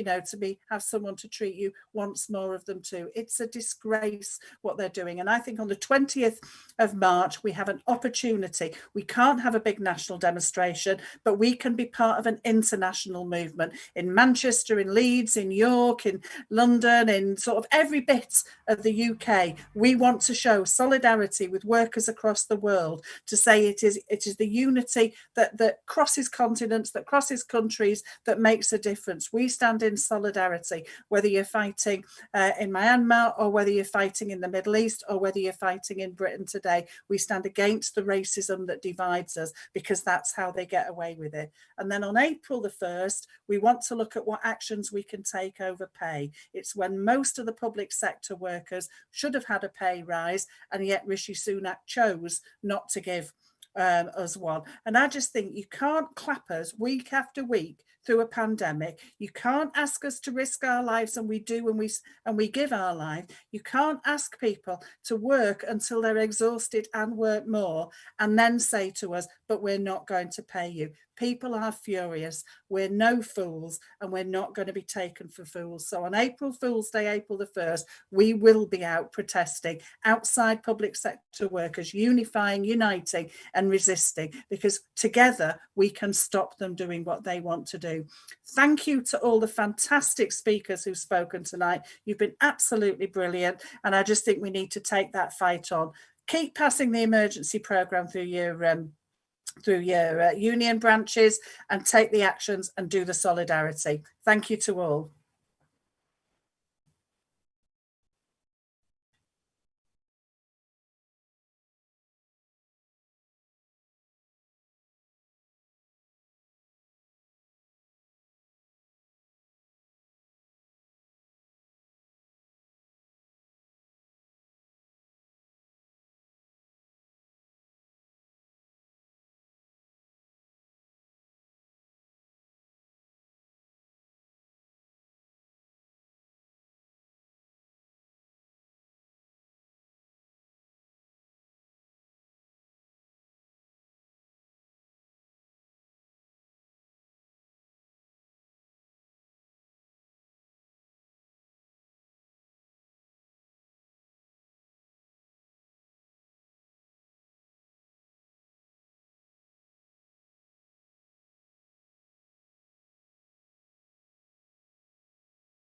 S1: have someone to treat you wants more of them too. It's a disgrace what they're doing. And I think on the 20th of March we have an opportunity. We can't have a big national demonstration, but we can be part of an international movement in Manchester, in Leeds, in York, in London, in sort of every bit of the UK. We want to show solidarity with workers across the world, to say it is the unity that crosses continents, that crosses countries, that makes a difference. We stand in solidarity, whether you're fighting in Myanmar or whether you're fighting in the Middle East or whether you're fighting in Britain today. We stand against the racism that divides us, because that's how they get away with it. And then on April the 1st, we want to look at what actions we can take over pay. It's when most of the public sector workers should have had a pay rise, and yet Rishi Sunak chose not to give us one. And I just think you can't clap us week after week through a pandemic. You can't ask us to risk our lives, and we do, and we give our life. You can't ask people to work until they're exhausted and work more, and then say to us, but we're not going to pay you. People are furious. We're no fools, and we're not going to be taken for fools. So on April Fool's Day, April the 1st, we will be out protesting outside public sector workers, unifying, uniting and resisting, because together we can stop them doing what they want to do. Thank you to all the fantastic speakers who've spoken tonight. You've been absolutely brilliant, and I just think we need to take that fight on. Keep passing the emergency programme through your union branches, and take the actions and do the solidarity. Thank you to all.